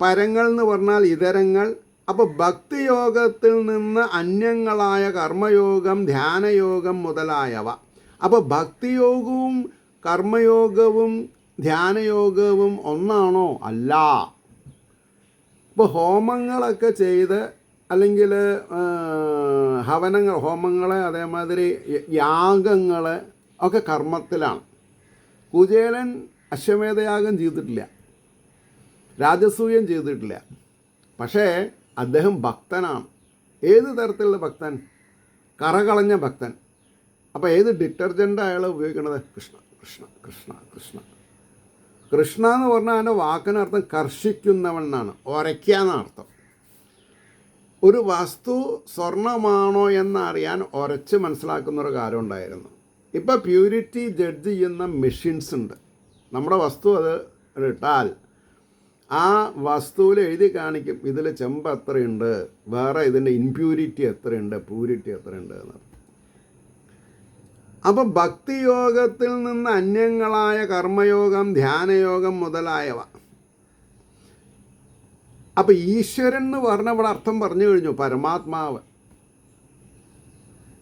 [SPEAKER 1] പരങ്ങൾ എന്ന് പറഞ്ഞാൽ ഇതരങ്ങൾ. അപ്പോൾ ഭക്തിയോഗത്തിൽ നിന്ന് അന്യങ്ങളായ കർമ്മയോഗം, ധ്യാനയോഗം മുതലായവ. അപ്പോൾ ഭക്തിയോഗവും കർമ്മയോഗവും ധ്യാനയോഗവും ഒന്നാണോ? അല്ല. ഇപ്പോൾ ഹോമങ്ങളൊക്കെ ചെയ്ത്, അല്ലെങ്കിൽ ഹോമങ്ങൾ, അതേമാതിരി യാഗങ്ങൾ ഒക്കെ കർമ്മത്തിലാണ്. കുചേലൻ അശ്വമേധയാഗം ചെയ്തിട്ടില്ല, രാജസൂയം ചെയ്തിട്ടില്ല. പക്ഷേ അദ്ദേഹം ഭക്തനാണ്. ഏത് തരത്തിലുള്ള ഭക്തൻ? കറകളഞ്ഞ ഭക്തൻ. അപ്പോൾ ഏത് ഡിറ്റർജൻ്റ് അയാൾ ഉപയോഗിക്കുന്നത്? കൃഷ്ണ കൃഷ്ണ കൃഷ്ണ കൃഷ്ണ. കൃഷ്ണ എന്ന് പറഞ്ഞാൽ അതിൻ്റെ വാക്കിനർത്ഥം കർഷിക്കുന്നവൻ എന്നാണ്, ഒരയ്ക്കുക എന്നർത്ഥം. ഒരു വസ്തു സ്വർണ്ണമാണോ എന്നറിയാൻ ഉരച്ച് മനസ്സിലാക്കുന്നൊരു കാര്യം ഉണ്ടായിരുന്നു. ഇപ്പോൾ പ്യൂരിറ്റി ജഡ്ജ് ചെയ്യുന്ന മെഷീൻസ് ഉണ്ട്. നമ്മുടെ വസ്തു അത് ഇട്ടാൽ ആ വസ്തുവിൽ എഴുതി കാണിക്കും, ഇതിൽ ചെമ്പ് എത്രയുണ്ട്, വേറെ ഇതിൻ്റെ ഇംപ്യൂരിറ്റി എത്രയുണ്ട്, പ്യൂരിറ്റി എത്രയുണ്ട് എന്ന്. അപ്പം ഭക്തിയോഗത്തിൽ നിന്ന് അന്യങ്ങളായ കർമ്മയോഗം, ധ്യാനയോഗം മുതലായവ. അപ്പം ഈശ്വരൻ എന്ന് പറഞ്ഞ ഇവിടെ അർത്ഥം പറഞ്ഞു കഴിഞ്ഞു, പരമാത്മാവ്.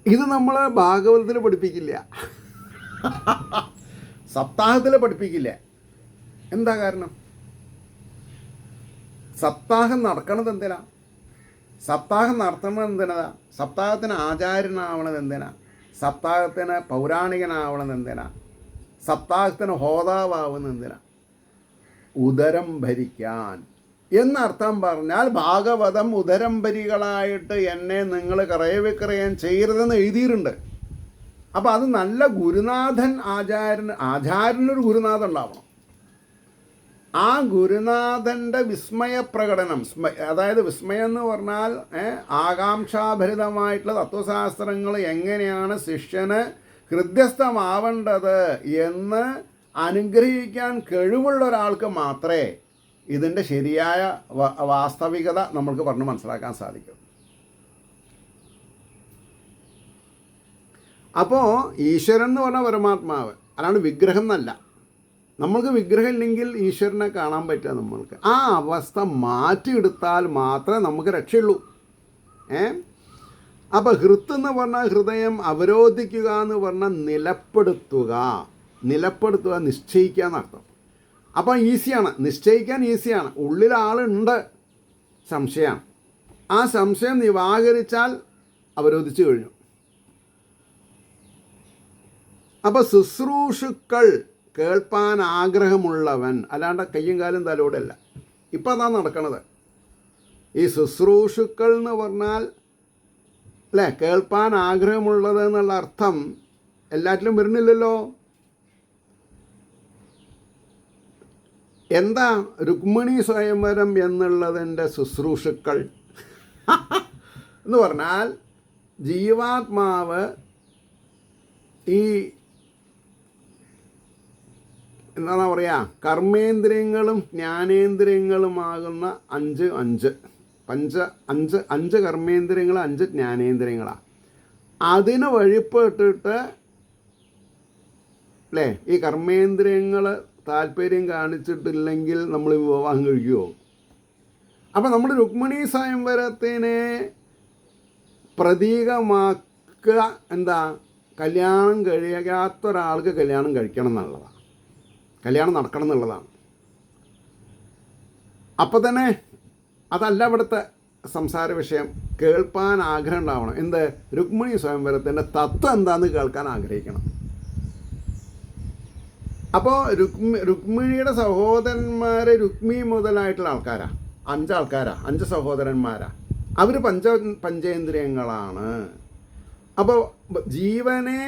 [SPEAKER 1] ഇത് നമ്മൾ ഭാഗവതത്തിൽ പഠിപ്പിക്കില്ല, സപ്താഹത്തിൽ പഠിപ്പിക്കില്ല. എന്താ കാരണം? സപ്താഹം നടക്കണത് എന്തിനാ? സപ്താഹം നടത്തുന്നത് എന്തിനാ? സപ്താഹത്തിന് ആചാര്യനാവണത് എന്തിനാ? സപ്താഹത്തിന് പൗരാണികനാവണത് എന്തിനാ? സപ്താഹത്തിന് ഹോതാവാവുന്നത് എന്തിനാ? ഉദരം ഭരിക്കാൻ എന്നർത്ഥം പറഞ്ഞാൽ ഭാഗവതം ഉദരംബരികളായിട്ട് എന്നെ നിങ്ങൾ ക്രയവിക്രയം ചെയ്യരുതെന്ന് എഴുതിയിട്ടുണ്ട്. അപ്പോൾ അത് നല്ല ഗുരുനാഥൻ, ആചാര്യനൊരു ഗുരുനാഥൻ ഉണ്ടാവണം. ആ ഗുരുനാഥൻ്റെ വിസ്മയപ്രകടനം, അതായത് വിസ്മയം എന്ന് പറഞ്ഞാൽ ആകാംക്ഷാഭരിതമായിട്ടുള്ള തത്വശാസ്ത്രങ്ങൾ എങ്ങനെയാണ് ശിഷ്യന് ഹൃദ്യസ്ഥമാവേണ്ടത് എന്ന് അനുഗ്രഹിക്കാൻ കഴിവുള്ള ഒരാൾക്ക് മാത്രമേ ഇതിൻ്റെ ശരിയായ വാസ്തവികത നമ്മൾക്ക് പറഞ്ഞ് മനസ്സിലാക്കാൻ സാധിക്കും. അപ്പോൾ ഈശ്വരൻ എന്ന് പറഞ്ഞ പരമാത്മാവ്, അല്ലാണ്ട് വിഗ്രഹം എന്നല്ല. നമ്മൾക്ക് വിഗ്രഹം ഇല്ലെങ്കിൽ ഈശ്വരനെ കാണാൻ പറ്റുക. നമ്മൾക്ക് ആ അവസ്ഥ മാറ്റിയെടുത്താൽ മാത്രമേ നമുക്ക് രക്ഷയുള്ളൂ. അപ്പോൾ ഹൃത്ത് എന്ന് പറഞ്ഞാൽ ഹൃദയം, അവരോധിക്കുക എന്ന് പറഞ്ഞാൽ നിലപ്പെടുത്തുക, നിശ്ചയിക്കുക എന്നർത്ഥം. അപ്പോൾ ഈസിയാണ്, നിശ്ചയിക്കാൻ ഈസിയാണ്. ഉള്ളിൽ ആളുണ്ട്, സംശയമാണ്. ആ സംശയം നിവാകരിച്ചാൽ അവരോധിച്ചു കഴിഞ്ഞു. അപ്പോൾ ശുശ്രൂഷുക്കൾ, കേൾപ്പാൻ ആഗ്രഹമുള്ളവൻ, അല്ലാണ്ട് കയ്യും കാലും തലോടല്ല. ഇപ്പം അതാണ് നടക്കണത്. ഈ ശുശ്രൂഷുക്കൾ എന്ന് പറഞ്ഞാൽ അല്ലേ, കേൾപ്പാൻ ആഗ്രഹമുള്ളത് എന്നുള്ള അർത്ഥം എല്ലാറ്റിലും വരുന്നില്ലല്ലോ. എന്താ രുക്മിണി സ്വയംവരം എന്നുള്ളതിൻ്റെ ശുശ്രൂഷുക്കൾ എന്ന് പറഞ്ഞാൽ ജീവാത്മാവ് ഈ എന്താ പറയുക, കർമ്മേന്ദ്രിയങ്ങളും ജ്ഞാനേന്ദ്രിയങ്ങളുമാകുന്ന അഞ്ച് കർമ്മേന്ദ്രിയങ്ങൾ, 5 ജ്ഞാനേന്ദ്രിയങ്ങളാണ്. അതിന് വഴിപ്പെട്ടിട്ട് അല്ലേ, ഈ കർമ്മേന്ദ്രിയങ്ങൾ താല്പര്യം കാണിച്ചിട്ടില്ലെങ്കിൽ നമ്മൾ വിവാഹം കഴിക്കുമോ? അപ്പം നമ്മൾ രുക്മിണി സ്വയംവരത്തിനെ പ്രതീകമാക്കുക എന്താ, കല്യാണം കഴിയാത്ത ഒരാൾക്ക് കല്യാണം കഴിക്കണം എന്നുള്ളതാണ്, കല്യാണം നടക്കണം എന്നുള്ളതാണ്. അപ്പോൾ തന്നെ അതല്ല ഇവിടുത്തെ സംസാര വിഷയം. കേൾപ്പാൻ ആഗ്രഹം ഉണ്ടാവണം. എന്ത്, രുക്മിണി സ്വയംവരത്തിൻ്റെ തത്വം എന്താണെന്ന് കേൾക്കാൻ ആഗ്രഹിക്കണം. അപ്പോൾ രുക്മിണിയുടെ സഹോദരന്മാർ രുക്മി മുതലായിട്ടുള്ള ആൾക്കാരാണ്, 5 ആൾക്കാരാണ്, 5 സഹോദരന്മാരാണ്. അവർ പഞ്ചേന്ദ്രിയങ്ങളാണ്. അപ്പോൾ ജീവനെ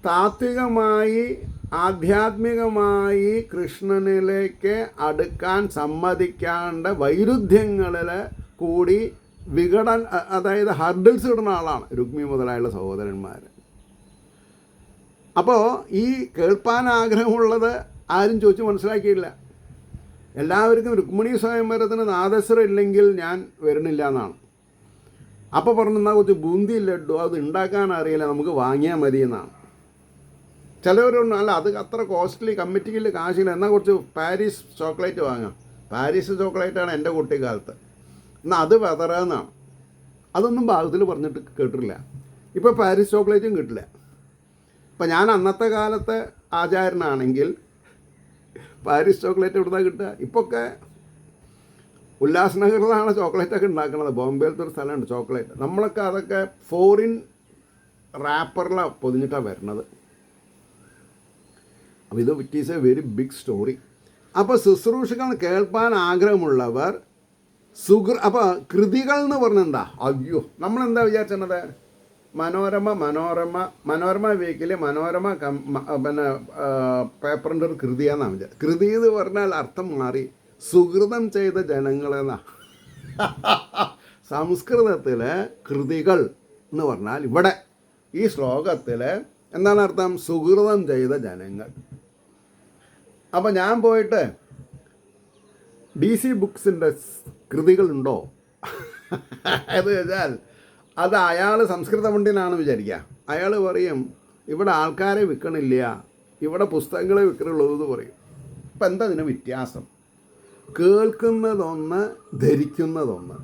[SPEAKER 1] താത്വികമായി ആധ്യാത്മികമായി കൃഷ്ണനിലേക്ക് അടുക്കാൻ സമ്മതിക്കാണ്ട് വൈരുദ്ധ്യങ്ങളിൽ കൂടി അതായത് ഹർഡിൽസ് ഇടുന്ന ആളാണ് രുക്മി മുതലായുള്ള സഹോദരന്മാർ. അപ്പോൾ ഈ കേൾപ്പാൻ ആഗ്രഹമുള്ളത് ആരും ചോദിച്ച് മനസ്സിലാക്കിയില്ല. എല്ലാവർക്കും രുക്മിണി സ്വയംവരത്തിന് നാദസ്വരം ഇല്ലെങ്കിൽ ഞാൻ വരുന്നില്ല എന്നാണ്. അപ്പോൾ പറഞ്ഞാൽ കുറച്ച് ബൂന്തി ലഡു അത് ഉണ്ടാക്കാൻ അറിയില്ല, നമുക്ക് വാങ്ങിയാൽ മതി എന്നാണ്. ചിലവരുണ്ട്, അല്ല അത് അത്ര കോസ്റ്റ്ലി, കമ്മിറ്റിയിൽ കാശില്ല, എന്നാൽ കുറച്ച് പാരീസ് ചോക്ലേറ്റ് വാങ്ങാം. പാരീസ് ചോക്ലേറ്റാണ് എൻ്റെ കുട്ടിക്കാലത്ത്, എന്നാൽ അത് വെതറാന്നാണ്. അതൊന്നും ഭാഗത്തിൽ പറഞ്ഞിട്ട് കേട്ടിട്ടില്ല. ഇപ്പോൾ പാരീസ് ചോക്ലേറ്റും കിട്ടില്ല. ഇപ്പം ഞാൻ അന്നത്തെ കാലത്തെ ആചാരനാണെങ്കിൽ പാരീസ് ചോക്ലേറ്റ് എവിടുന്നാണ് കിട്ടുക? ഇപ്പൊക്കെ ഉല്ലാസ്നഗറിലാണ് ചോക്ലേറ്റൊക്കെ ഉണ്ടാക്കുന്നത്. ബോംബെയിലത്തെ ഒരു സ്ഥലമുണ്ട് ചോക്ലേറ്റ്. നമ്മളൊക്കെ അതൊക്കെ ഫോറിൻ റാപ്പറിലാണ് പൊതിഞ്ഞിട്ടാണ് വരുന്നത്. അപ്പോൾ ഇത് it is a very big story. അപ്പോൾ ശുശ്രൂഷകൾ കേൾപ്പാൻ ആഗ്രഹമുള്ളവർ അപ്പോൾ കൃതികൾ എന്ന് പറഞ്ഞെന്താ, അയ്യോ നമ്മളെന്താ വിചാരിച്ചത്, മനോരമ വീക്കിൽ മനോരമ പിന്നെ പേപ്പറിൻ്റെ ഒരു കൃതിയാണെന്നാണ് വിചാരിച്ചത്. കൃതി എന്ന് പറഞ്ഞാൽ അർത്ഥം മാറി, സുഹൃതം ചെയ്ത ജനങ്ങളെന്നാ. സംസ്കൃതത്തിൽ കൃതികൾ എന്ന് പറഞ്ഞാൽ ഇവിടെ ഈ ശ്ലോകത്തിൽ എന്താണ് അർത്ഥം, സുഹൃതം ചെയ്ത ജനങ്ങൾ. അപ്പോൾ ഞാൻ പോയിട്ട് DC ബുക്സിൻ്റെ കൃതികളുണ്ടോ അത് വെച്ചാൽ അത് അയാൾ സംസ്കൃത പണ്ഡിതനാണ് വിചാരിക്കുക. അയാൾ പറയും ഇവിടെ ആൾക്കാരെ വിൽക്കണില്ല, ഇവിടെ പുസ്തകങ്ങളെ വിൽക്കണുള്ളൂ എന്ന് പറയും. ഇപ്പം എന്താ ഇതിന് വ്യത്യാസം? കേൾക്കുന്നതൊന്ന്, ധരിക്കുന്നതൊന്ന്,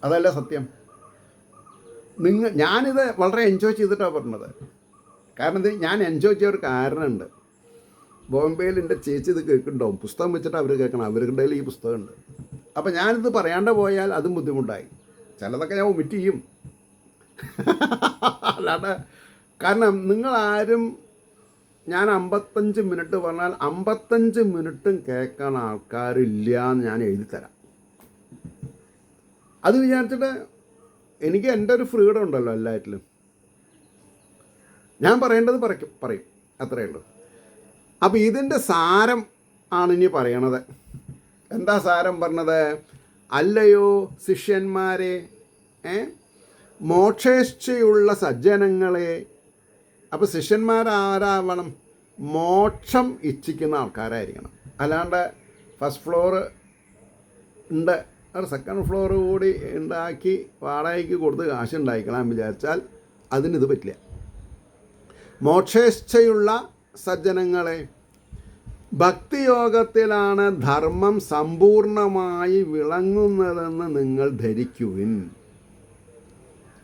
[SPEAKER 1] അതല്ല സത്യം. ഞാനിത് വളരെ എൻജോയ് ചെയ്തിട്ടാണ് പറഞ്ഞത്. കാരണം ഇത് ഞാൻ എൻജോയ് ചെയ്ത ഒരു കാരണമുണ്ട്. ബോംബെയിൽ എൻ്റെ ചേച്ചി ഇത് കേൾക്കുന്നുണ്ടാവും, പുസ്തകം വെച്ചിട്ട് അവർ കേൾക്കണം, അവരുടെ കയ്യിൽ ഈ പുസ്തകമുണ്ട്. അപ്പോൾ ഞാനിത് പറയാണ്ട് പോയാൽ അതും ബുദ്ധിമുട്ടായി. ചിലതൊക്കെ ഞാൻ ഒമിറ്റ് ചെയ്യും. അല്ലാണ്ട് കാരണം നിങ്ങളാരും ഞാൻ 55 മിനിറ്റ് പറഞ്ഞാൽ 55 മിനിറ്റും കേൾക്കാൻ ആൾക്കാരില്ല എന്ന് ഞാൻ എഴുതിത്തരാം. അത് വിചാരിച്ചിട്ട് എനിക്ക് എൻ്റെ ഒരു ഫ്രീഡം ഉണ്ടല്ലോ എല്ലാറ്റിലും. ഞാൻ പറയേണ്ടത് പറയും, അത്രയേ ഉള്ളൂ. അപ്പോൾ ഇതിൻ്റെ സാരം ആണ് ഇനി പറയണത്. എന്താ സാരം പറഞ്ഞത്? അല്ലയോ ശിഷ്യന്മാരെ, മോക്ഷേച്ഛയുള്ള സജ്ജനങ്ങളെ. അപ്പോൾ ശിഷ്യന്മാരാരാവണം? മോക്ഷം ഇച്ഛിക്കുന്ന ആൾക്കാരായിരിക്കണം. അല്ലാണ്ട് ഫസ്റ്റ് ഫ്ലോർ ഉണ്ട്, ഒരു സെക്കൻഡ് ഫ്ലോർ കൂടി ഉണ്ടാക്കി വാടകയ്ക്ക് കൊടുത്ത് കാശ് ഉണ്ടായിക്കണം വിചാരിച്ചാൽ അതിനിത് പറ്റില്ല. മോക്ഷേച്ഛയുള്ള സജ്ജനങ്ങളെ, ഭക്തിയോഗത്തിലാണ് ധർമ്മം സമ്പൂർണമായി വിളങ്ങുന്നതെന്ന് നിങ്ങൾ ധരിക്കുവിൻ.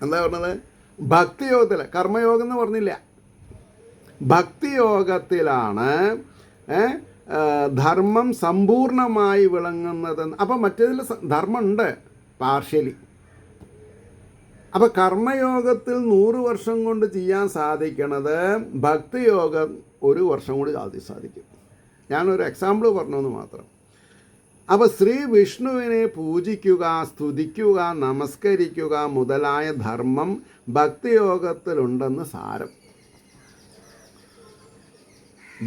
[SPEAKER 1] എന്താ പറഞ്ഞത്? ഭക്തിയോഗത്തിൽ, കർമ്മയോഗം എന്ന് പറഞ്ഞില്ല. ഭക്തിയോഗത്തിലാണ് ധർമ്മം സമ്പൂർണമായി വിളങ്ങുന്നതെന്ന്. അപ്പം മറ്റേതിൽ ധർമ്മമുണ്ട് പാർഷ്യലി. അപ്പം കർമ്മയോഗത്തിൽ 100 വർഷം കൊണ്ട് ചെയ്യാൻ സാധിക്കണത് ഭക്തിയോഗം 1 വർഷം കൂടി സാധിക്കും. ഞാനൊരു എക്സാമ്പിൾ പറഞ്ഞെന്ന് മാത്രം. അപ്പോൾ ശ്രീ വിഷ്ണുവിനെ പൂജിക്കുക, സ്തുതിക്കുക, നമസ്കരിക്കുക മുതലായ ധർമ്മം ഭക്തിയോഗത്തിലുണ്ടെന്ന് സാരം.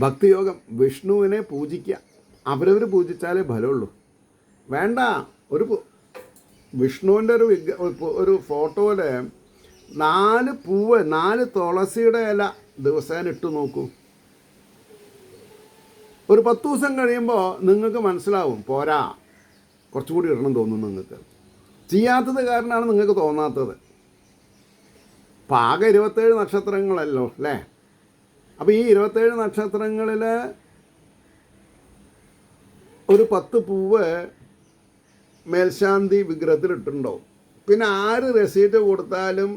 [SPEAKER 1] ഭക്തിയോഗം വിഷ്ണുവിനെ പൂജിക്കുക. അവരവർ പൂജിച്ചാലേ ഫലമുള്ളൂ. വേണ്ട, വിഷ്ണുവിൻ്റെ ഒരു ഫോട്ടോയിൽ 4 പൂവ്, 4 തുളസിയുടെ ഇല ദിവസേന ഇട്ട് നോക്കൂ. ഒരു 10 ദിവസം കഴിയുമ്പോൾ നിങ്ങൾക്ക് മനസ്സിലാവും, പോരാ, കുറച്ചും കൂടി ഇടണം തോന്നും. നിങ്ങൾക്ക് ചെയ്യാത്തത് കാരണമാണ് നിങ്ങൾക്ക് തോന്നാത്തത്. അപ്പം ആകെ 27 നക്ഷത്രങ്ങളല്ലോ അല്ലേ? അപ്പോൾ ഈ 27 നക്ഷത്രങ്ങളിൽ ഒരു 10 പൂവ് മേൽശാന്തി വിഗ്രഹത്തിലിട്ടുണ്ടാവും. പിന്നെ ആര് റെസീറ്റ് കൊടുത്താലും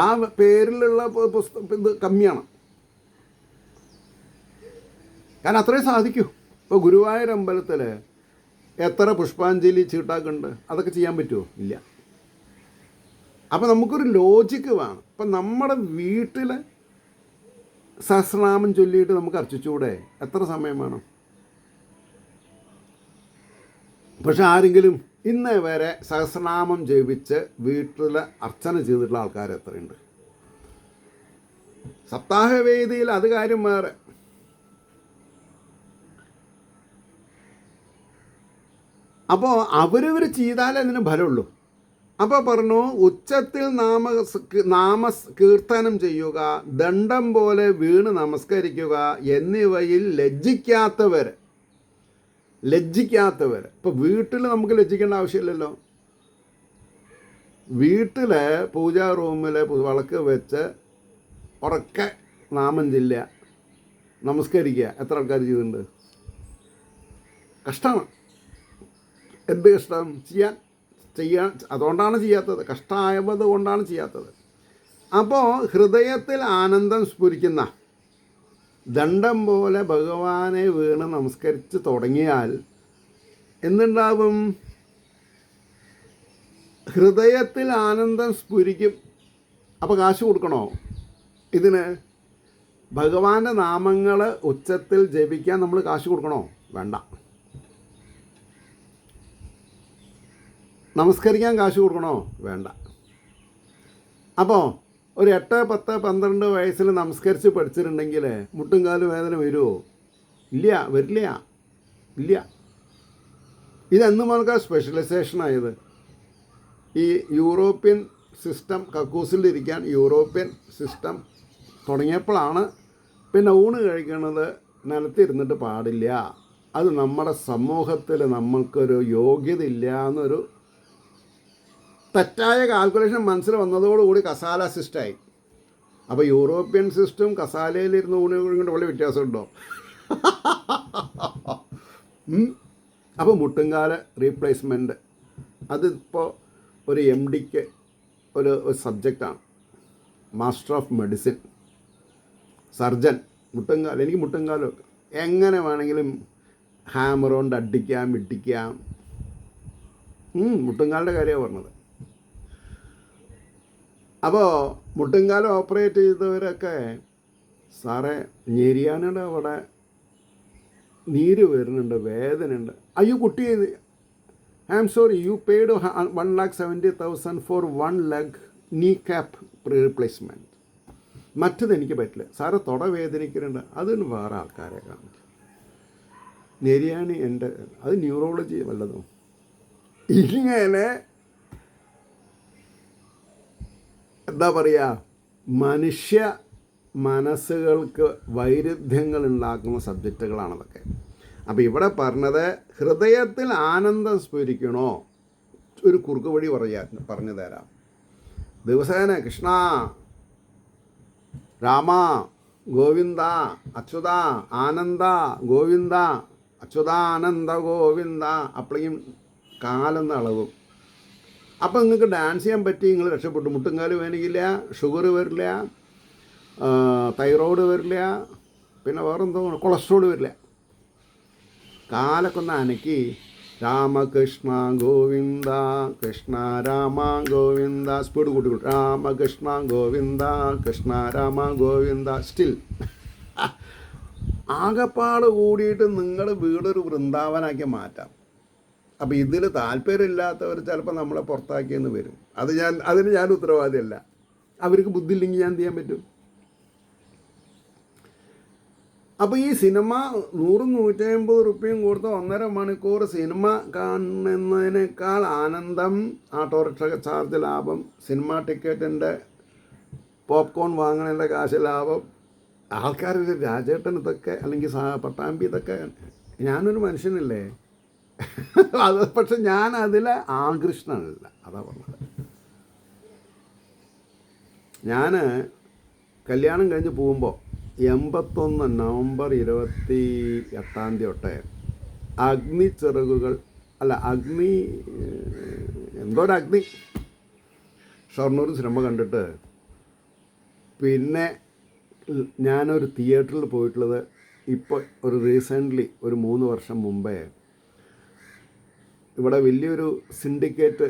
[SPEAKER 1] ആ പേരിലുള്ള ഇത് കമ്മിയാണ്. കാരണം അത്രയും സാധിക്കൂ. ഇപ്പോൾ ഗുരുവായൂർ അമ്പലത്തിൽ എത്ര പുഷ്പാഞ്ജലി ചീട്ടാക്കുന്നുണ്ട്? അതൊക്കെ ചെയ്യാൻ പറ്റുമോ? ഇല്ല. അപ്പോൾ നമുക്കൊരു ലോജിക്ക് വേണം. ഇപ്പം നമ്മുടെ വീട്ടിൽ സഹസ്രനാമം ചൊല്ലിയിട്ട് നമുക്ക് അർച്ചിച്ചൂടെ? എത്ര സമയം വേണം? പക്ഷെ ആരെങ്കിലും ഇന്നേ വരെ സഹസ്രനാമം ജപിച്ച് വീട്ടിൽ അർച്ചന ചെയ്തിട്ടുള്ള ആൾക്കാർ എത്രയുണ്ട്? സപ്താഹവേദിയിൽ അത് കാര്യം വേറെ. അപ്പോൾ അവരവർ ചെയ്താലേ അതിന് ഫലമുള്ളൂ. അപ്പോൾ പറഞ്ഞു, ഉച്ചത്തിൽ നാമ കീർത്തനം ചെയ്യുക, ദണ്ഡം പോലെ വീണ് നമസ്കരിക്കുക എന്നിവയിൽ ലജ്ജിക്കാത്തവർ. ഇപ്പോൾ വീട്ടിൽ നമുക്ക് ലജ്ജിക്കേണ്ട ആവശ്യമില്ലല്ലോ. വീട്ടിൽ പൂജാ റൂമിൽ വിളക്ക് വെച്ച് ഉറക്കെ നാമം ചൊല്ലുക, നമസ്കരിക്കുക. എത്ര ആൾക്കാർ ചെയ്തിട്ടുണ്ട്? കഷ്ടമാണ്. എന്ത് കഷ്ടം? ചെയ്യാൻ അതുകൊണ്ടാണ് ചെയ്യാത്തത്. കഷ്ടമായത് കൊണ്ടാണ് ചെയ്യാത്തത്. അപ്പോൾ ഹൃദയത്തിൽ ആനന്ദം സ്ഫുരിക്കുന്ന ദണ്ഡം പോലെ ഭഗവാനെ വീണ് നമസ്കരിച്ച് തുടങ്ങിയാൽ എന്തുണ്ടാവും? ഹൃദയത്തിൽ ആനന്ദം സ്ഫുരിക്കും. അപ്പോൾ കാശ് കൊടുക്കണോ ഇതിന്? ഭഗവാന്റെ നാമങ്ങൾ ഉച്ചത്തിൽ ജപിക്കാൻ നമ്മൾ കാശ് കൊടുക്കണോ? വേണ്ട. നമസ്കരിക്കാൻ കാശ് കൊടുക്കണോ? വേണ്ട. അപ്പോൾ ഒരു 8, 10, 12 വയസ്സിൽ നമസ്കരിച്ച് പഠിച്ചിട്ടുണ്ടെങ്കിൽ മുട്ടും കാലും വേദന വരുമോ? ഇല്ല, വരില്ല. ഇല്ല. ഇതെന്ന് മുതൽക്കാ സ്പെഷ്യലൈസേഷനായത്. ഈ യൂറോപ്യൻ സിസ്റ്റം കക്കൂസിലിരിക്കാൻ യൂറോപ്യൻ സിസ്റ്റം തുടങ്ങിയപ്പോഴാണ് പിന്നെ ഊണ് കഴിക്കുന്നത് നിലത്തിരുന്നിട്ട് പാടില്ല. അത് നമ്മുടെ സമൂഹത്തിൽ നമ്മൾക്കൊരു യോഗ്യത ഇല്ല എന്നൊരു തെറ്റായ കാൽക്കുലേഷൻ മനസ്സിൽ വന്നതോടുകൂടി കസാല സിസ്റ്റമായി. അപ്പോൾ യൂറോപ്യൻ സിസ്റ്റം കസാലയിലിരുന്ന് ഊണികൊണ്ട് വലിയ വ്യത്യാസമുണ്ടോ? അപ്പോൾ മുട്ടുംകാല റീപ്ലേസ്മെൻറ്റ് അതിപ്പോൾ ഒരു MDക്ക് ഒരു സബ്ജക്റ്റാണ്. Master of medicine, surgeon. മുട്ടുംകാലം, എനിക്ക് മുട്ടുംകാലമൊക്കെ എങ്ങനെ വേണമെങ്കിലും ഹാമർ കൊണ്ട് അടിക്കാം, ഇട്ടിക്കാം. മുട്ടുംകാലിൻ്റെ കാര്യമാണ് പറഞ്ഞത്. അപ്പോൾ മുട്ടുംകാലം ഓപ്പറേറ്റ് ചെയ്തവരൊക്കെ, സാറേ ഞെരിയാനയുടെ അവിടെ നീര് വരുന്നുണ്ട്, വേദനയുണ്ട്. അയ്യോ കുട്ടി, I am sorry, you paid 1,70,000 for 1 leg knee cap replacement. മറ്റത് എനിക്ക് പറ്റില്ല സാറേ, തുട വേദനിക്കുന്നുണ്ട്, അതിന് വേറെ ആൾക്കാരെ കാണിക്കും. നെരിയാണി എൻ്റെ അത് ന്യൂറോളജി വല്ലതും. ഇങ്ങനെ എന്താ പറയുക, മനുഷ്യ മനസ്സുകൾക്ക് വൈരുദ്ധ്യങ്ങൾ ഉണ്ടാക്കുന്ന സബ്ജക്റ്റുകളാണതൊക്കെ. അപ്പോൾ ഇവിടെ പറഞ്ഞത് ഹൃദയത്തിൽ ആനന്ദം സ്ഫുരിക്കണോ, ഒരു കുറുക്ക് വഴി പറഞ്ഞു തരാം. ദിവസേന കൃഷ്ണ, രാമ, ഗോവിന്ദ, അച്യുത, ആനന്ദ, ഗോവിന്ദ, അച്യുതാനന്ദ ഗോവിന്ദ, അപ്പോഴേക്കും കാലെന്ന അളവും. അപ്പോൾ നിങ്ങൾക്ക് ഡാൻസ് ചെയ്യാൻ പറ്റി, നിങ്ങൾ രക്ഷപ്പെട്ടു. മുട്ടുംകാല് വേനിക്കില്ല, ഷുഗർ വരില്ല, തൈറോയ്ഡ് വരില്ല, പിന്നെ വേറെന്തോ കൊളസ്ട്രോൾ വരില്ല. കാലൊക്കെ ഒന്ന് അനക്കി രാമകൃഷ്ണ ഗോവിന്ദ, കൃഷ്ണ രാമ ഗോവിന്ദ, സ്പീഡ് കൂട്ടി രാമകൃഷ്ണ ഗോവിന്ദ, കൃഷ്ണ രാമ ഗോവിന്ദ. സ്റ്റിൽ ആകപ്പാട് കൂടിയിട്ട് നിങ്ങൾ വീടൊരു വൃന്ദാവനാക്കി മാറ്റാം. അപ്പോൾ ഇതിൽ താല്പര്യമില്ലാത്തവർ ചിലപ്പോൾ നമ്മളെ പുറത്താക്കിയെന്ന് വരും. അതിന് ഞാൻ ഉത്തരവാദിയല്ല. അവർക്ക് ബുദ്ധി ഇല്ലെങ്കിൽ ഞാൻ എന്ത് ചെയ്യാൻ പറ്റും? അപ്പോൾ ഈ സിനിമ 100-150 റുപ്യയും കൊടുത്ത് 1.5 മണിക്കൂർ സിനിമ കാണുന്നതിനേക്കാൾ ആനന്ദം ഓട്ടോറിക്ഷ ചാർജ് ലാഭം, സിനിമ ടിക്കറ്റിൻ്റെ പോപ്കോൺ വാങ്ങണതിൻ്റെ കാശ് ലാഭം. ആൾക്കാർ രാജേട്ടൻ ഇതൊക്കെ അല്ലെങ്കിൽ പട്ടാമ്പി ഇതൊക്കെ, ഞാനൊരു മനുഷ്യനല്ലേ. അത് പക്ഷെ ഞാൻ അതിൽ ആകൃഷ്ടനല്ല. അതാ പറഞ്ഞത്. ഞാൻ കല്യാണം കഴിഞ്ഞ് പോകുമ്പോൾ 81 നവംബർ 28 തൊട്ട് അഗ്നി ചിറകുകൾ എന്തോ ഒരു അഗ്നി ഷൊർണൂർ സിനിമ കണ്ടിട്ട് പിന്നെ ഞാനൊരു തിയേറ്ററിൽ പോയിട്ടുള്ളത് ഇപ്പോൾ ഒരു റീസെൻ്റ്ലി ഒരു 3 വർഷം മുമ്പേ ഇവിടെ വലിയൊരു സിൻഡിക്കേറ്റ്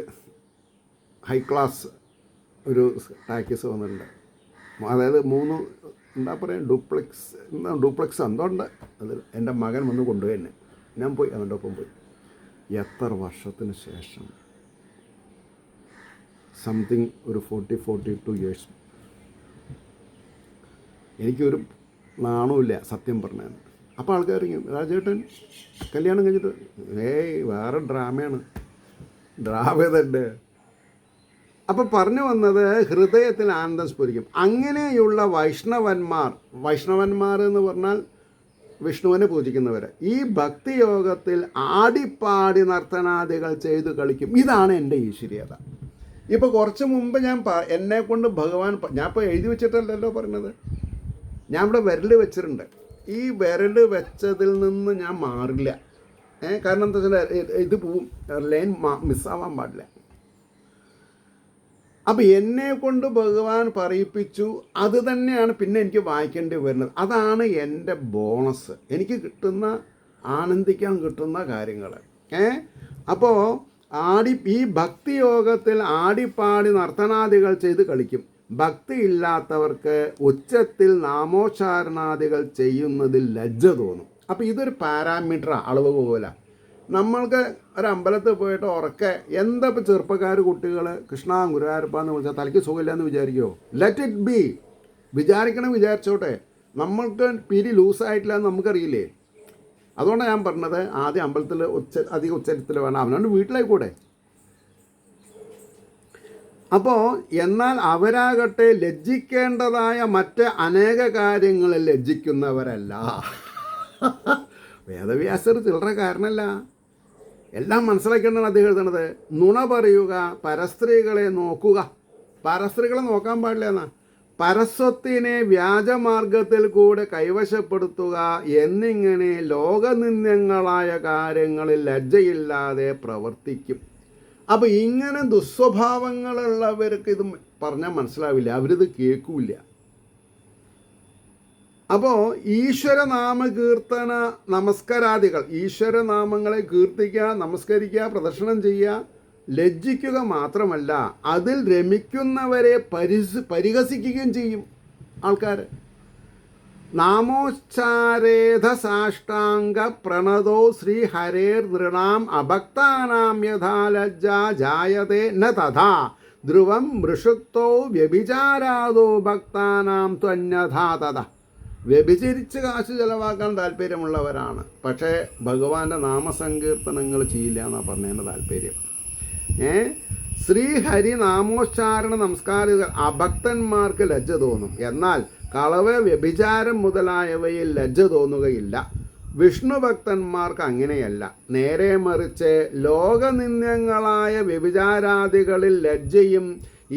[SPEAKER 1] ഹൈ ക്ലാസ് ഒരു ടാക്കീസ് വന്നിട്ടുണ്ട്. അതായത് 3 എന്താ പറയുക ഡ്യൂപ്ലെക്സ് എന്തോ ഉണ്ട്. അത് എൻ്റെ മകൻ വന്ന് കൊണ്ടുപോയി എന്നെ. ഞാൻ പോയി, അവൻ്റെ ഒപ്പം പോയി. എത്ര വർഷത്തിന് ശേഷം, സംതിങ് ഒരു 40-42 ഇയേഴ്സ്. എനിക്കൊരു നാണവുമില്ല സത്യം പറഞ്ഞാൽ. അപ്പോൾ ആൾക്കാർ രാജേട്ടൻ കല്യാണം കഴിഞ്ഞിട്ട് വേറെ ഡ്രാമയാണ്, ഡ്രാമ തന്നെ. അപ്പം പറഞ്ഞു വന്നത് ഹൃദയത്തിൽ ആനന്ദം സ്ഫുരിക്കും. അങ്ങനെയുള്ള വൈഷ്ണവന്മാർ എന്ന് പറഞ്ഞാൽ വിഷ്ണുവിനെ പൂജിക്കുന്നവർ ഈ ഭക്തിയോഗത്തിൽ ആടിപ്പാടി നർത്തനാദികൾ ചെയ്തു കളിക്കും. ഇതാണ് എൻ്റെ ഈശ്വരീയത. ഇപ്പോൾ കുറച്ച് മുമ്പ് എന്നെക്കൊണ്ട് ഭഗവാൻ, ഞാൻ ഇപ്പോൾ എഴുതി വെച്ചിട്ടല്ലല്ലോ പറഞ്ഞത്, ഞാൻ ഇവിടെ വിരൽ വെച്ചിട്ടുണ്ട്. ഈ വിരൽ വെച്ചതിൽ നിന്ന് ഞാൻ മാറില്ല. കാരണം എന്താ വെച്ചാൽ ഇത് പോവും, ലൈൻ മിസ്സാവാൻ പാടില്ല. അപ്പോൾ എന്നെ കൊണ്ട് ഭഗവാൻ പറയിപ്പിച്ചു, അത് തന്നെയാണ് പിന്നെ എനിക്ക് വായിക്കേണ്ടി വരുന്നത്. അതാണ് എൻ്റെ ബോണസ്, എനിക്ക് കിട്ടുന്ന, ആനന്ദിക്കാൻ കിട്ടുന്ന കാര്യങ്ങൾ. അപ്പോൾ ഈ ഭക്തിയോഗത്തിൽ ആടിപ്പാടി നർത്തനാദികൾ ചെയ്ത് കളിക്കും. ഭക്തി ഇല്ലാത്തവർക്ക് ഉച്ചത്തിൽ നാമോച്ചാരണാദികൾ ചെയ്യുന്നതിൽ ലജ്ജ തോന്നും. അപ്പോൾ ഇതൊരു പാരാമീറ്ററാണ്, അളവ് പോലെ. നമ്മൾക്ക് ഒരമ്പലത്തിൽ പോയിട്ട് ഉറക്കെ എന്താ ഇപ്പോൾ ചെറുപ്പക്കാർ കുട്ടികൾ കൃഷ്ണ ഗുരുവായൂരപ്പ എന്ന് വിളിച്ചാൽ തലയ്ക്ക് സുഖമില്ലയെന്ന് വിചാരിക്കുമോ? Let it be. വിചാരിച്ചോട്ടെ. നമ്മൾക്ക് പിരി ലൂസായിട്ടില്ല എന്ന് നമുക്കറിയില്ലേ. അതുകൊണ്ടാണ് ഞാൻ പറഞ്ഞത് ആദ്യം അമ്പലത്തിൽ അധികം ഉച്ചത്തിൽ വേണം, അവനോട് വീട്ടിലായിക്കൂടെ. അപ്പോൾ എന്നാൽ അവരാകട്ടെ ലജ്ജിക്കേണ്ടതായ മറ്റ് അനേക കാര്യങ്ങളിൽ ലജ്ജിക്കുന്നവരല്ല. വേദവ്യാസർ ചില്ലറ കാരണമല്ല, എല്ലാം മനസ്സിലാക്കേണ്ടതാണ് അദ്ദേഹം എഴുതണത്. നുണ പറയുക, പരസ്ത്രീകളെ നോക്കുക. പരസ്ത്രീകളെ നോക്കാൻ പാടില്ല എന്നാ. പരസ്വത്തിനെ വ്യാജമാർഗത്തിൽ കൂടെ കൈവശപ്പെടുത്തുക എന്നിങ്ങനെ ലോകനിന്ദ്യങ്ങളായ കാര്യങ്ങളിൽ ലജ്ജയില്ലാതെ പ്രവർത്തിക്കും. അപ്പോൾ ഇങ്ങനെ ദുസ്വഭാവങ്ങളുള്ളവർക്ക് ഇത് പറഞ്ഞാൽ മനസ്സിലാവില്ല, അവരിത് കേൾക്കില്ല. അപ്പോൾ ഈശ്വരനാമ കീർത്തന നമസ്കാരാദികൾ, ഈശ്വരനാമങ്ങളെ കീർത്തിക്കുക, നമസ്കരിക്കുക, പ്രദർശനം ചെയ്യുക, ലജ്ജിക്കുക മാത്രമല്ല അതിൽ രമിക്കുന്നവരെ പരിഹസിക്കുകയും ചെയ്യും ആൾക്കാർ. നാമോച്ചാരേധ സാഷ്ടാംഗ പ്രണതോ ശ്രീഹരേർ നൃണാം അഭക്താനാം യഥാ ലജ്ജ ജായതേ ന തഥാ ധ്രുവം മൃഷുക്തോ വ്യഭിചാരാദോ ഭക്താനാം ത്വന്യഥാ തഥ. വ്യഭിചരിച്ച് കാശ് ചിലവാക്കാൻ താല്പര്യമുള്ളവരാണ്. പക്ഷേ ഭഗവാന്റെ നാമസങ്കീർത്തനങ്ങൾ ചെയ്യില്ല എന്നാണ് പറഞ്ഞതിൻ്റെ താല്പര്യം. ശ്രീഹരി നാമോച്ചാരണ നമസ്കാരികൾ അഭക്തന്മാർക്ക് ലജ്ജ തോന്നും, എന്നാൽ കളവ്, വ്യഭിചാരം മുതലായവയിൽ ലജ്ജ തോന്നുകയില്ല. വിഷ്ണു ഭക്തന്മാർക്ക് അങ്ങനെയല്ല. നേരെ മറിച്ച് ലോകനിന്ദ്യങ്ങളായ വ്യഭിചാരാദികളിൽ ലജ്ജയും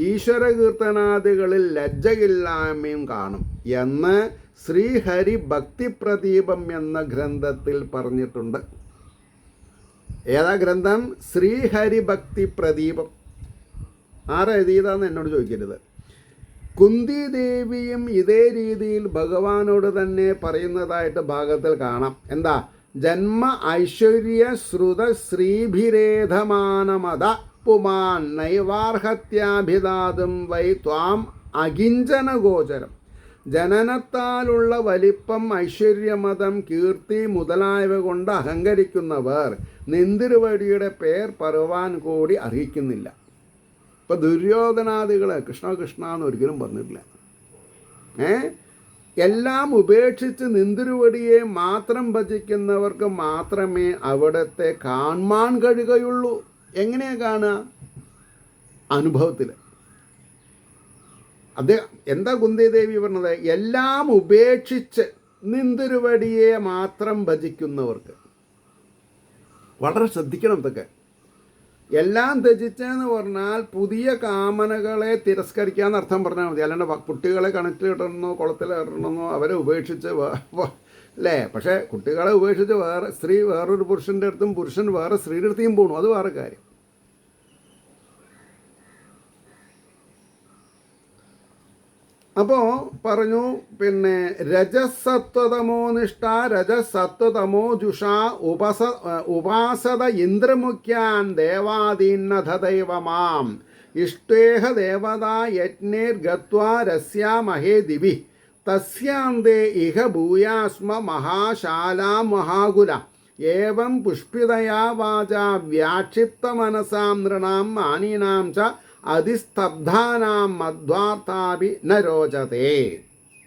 [SPEAKER 1] ഈശ്വരകീർത്തനാദികളിൽ ലജ്ജയില്ലായ്മയും കാണും എന്ന് ശ്രീഹരി ഭക്തിപ്രദീപം എന്ന ഗ്രന്ഥത്തിൽ പറഞ്ഞിട്ടുണ്ട്. ഏതാ ഗ്രന്ഥം? ശ്രീഹരി ഭക്തി പ്രദീപം. ആരെഴുതിയതാന്ന് എന്നോട് ചോദിക്കരുത്. കുന്തി ദേവിയും ഇതേ രീതിയിൽ ഭഗവാനോട് തന്നെ പറയുന്നതായിട്ട് ഭാഗത്തിൽ കാണാം. എന്താ? ജന്മ ഐശ്വര്യ ശ്രുത ശ്രീഭിരേധമാനമത പുമാൻ നൈവാർഹത്യാഭിദാതും വൈ ത്വാം അകിഞ്ചന ഗോചരം. ജനനത്താലുള്ള വലിപ്പം, ഐശ്വര്യമതം, കീർത്തി മുതലായവ കൊണ്ട് അഹങ്കരിക്കുന്നവർ നിന്തിരുവടിയുടെ പേർ പറവാൻ കൂടി അറിയിക്കുന്നില്ല. ഇപ്പം ദുര്യോധനാദികളെ കൃഷ്ണ കൃഷ്ണ എന്ന് ഒരിക്കലും പറഞ്ഞിട്ടില്ല. എല്ലാം ഉപേക്ഷിച്ച് നിന്തിരുവടിയെ മാത്രം ഭജിക്കുന്നവർക്ക് മാത്രമേ അവിടത്തെ കാണാൻ കഴിയുകയുള്ളൂ. എങ്ങനെയാണ് കാണുക? അനുഭവത്തിൽ. എന്താ കുന്തിദേവി പറഞ്ഞത്? എല്ലാം ഉപേക്ഷിച്ച് നിന്തിരുവടിയെ മാത്രം ഭജിക്കുന്നവർക്ക്. വളരെ ശ്രദ്ധിക്കണം ഇതൊക്കെ. എല്ലാം ത്യജിച്ചെന്ന് പറഞ്ഞാൽ പുതിയ കാമനകളെ തിരസ്കരിക്കാമെന്ന് അർത്ഥം പറഞ്ഞാൽ മതി. അല്ലാണ്ട് കുട്ടികളെ കിണറ്റിലിടണമെന്നോ കുളത്തിലിടണമെന്നോ അവരെ ഉപേക്ഷിച്ച് അല്ലേ? പക്ഷേ കുട്ടികളെ ഉപേക്ഷിച്ച് വേറെ സ്ത്രീ വേറൊരു പുരുഷൻ്റെ അടുത്തും പുരുഷൻ വേറെ സ്ത്രീയുടെ അടുത്തേയും പോകണം, അത് വേറെ കാര്യം. അപ്പോൾ പറഞ്ഞു, പിന്നെ രജസത്വതമോ നിഷ്ഠ രജസത്വതമോ ജുഷ ഉപാസത ഇന്ദ്രമുഖ്യാൻ ദേവാദീന്നധദൈവമാം ഇഷ്ടേഹ ദേവതാ യജ്ഞേർ ഗത്വാ രസ്യാമഹേ ദിവി തസ്യാന്തേ ഇഹ ഭൂയാസ്മ മഹാശാലാം മഹാകുല ഏവം പുഷ്പിതയാ വാചാ വ്യാക്ഷിപ്തമനസാം നൃണാം മാനീനാം ച അതിസ്തബ്ധാനാം മധ്വാർത്ഥാപി ന രോചതേ.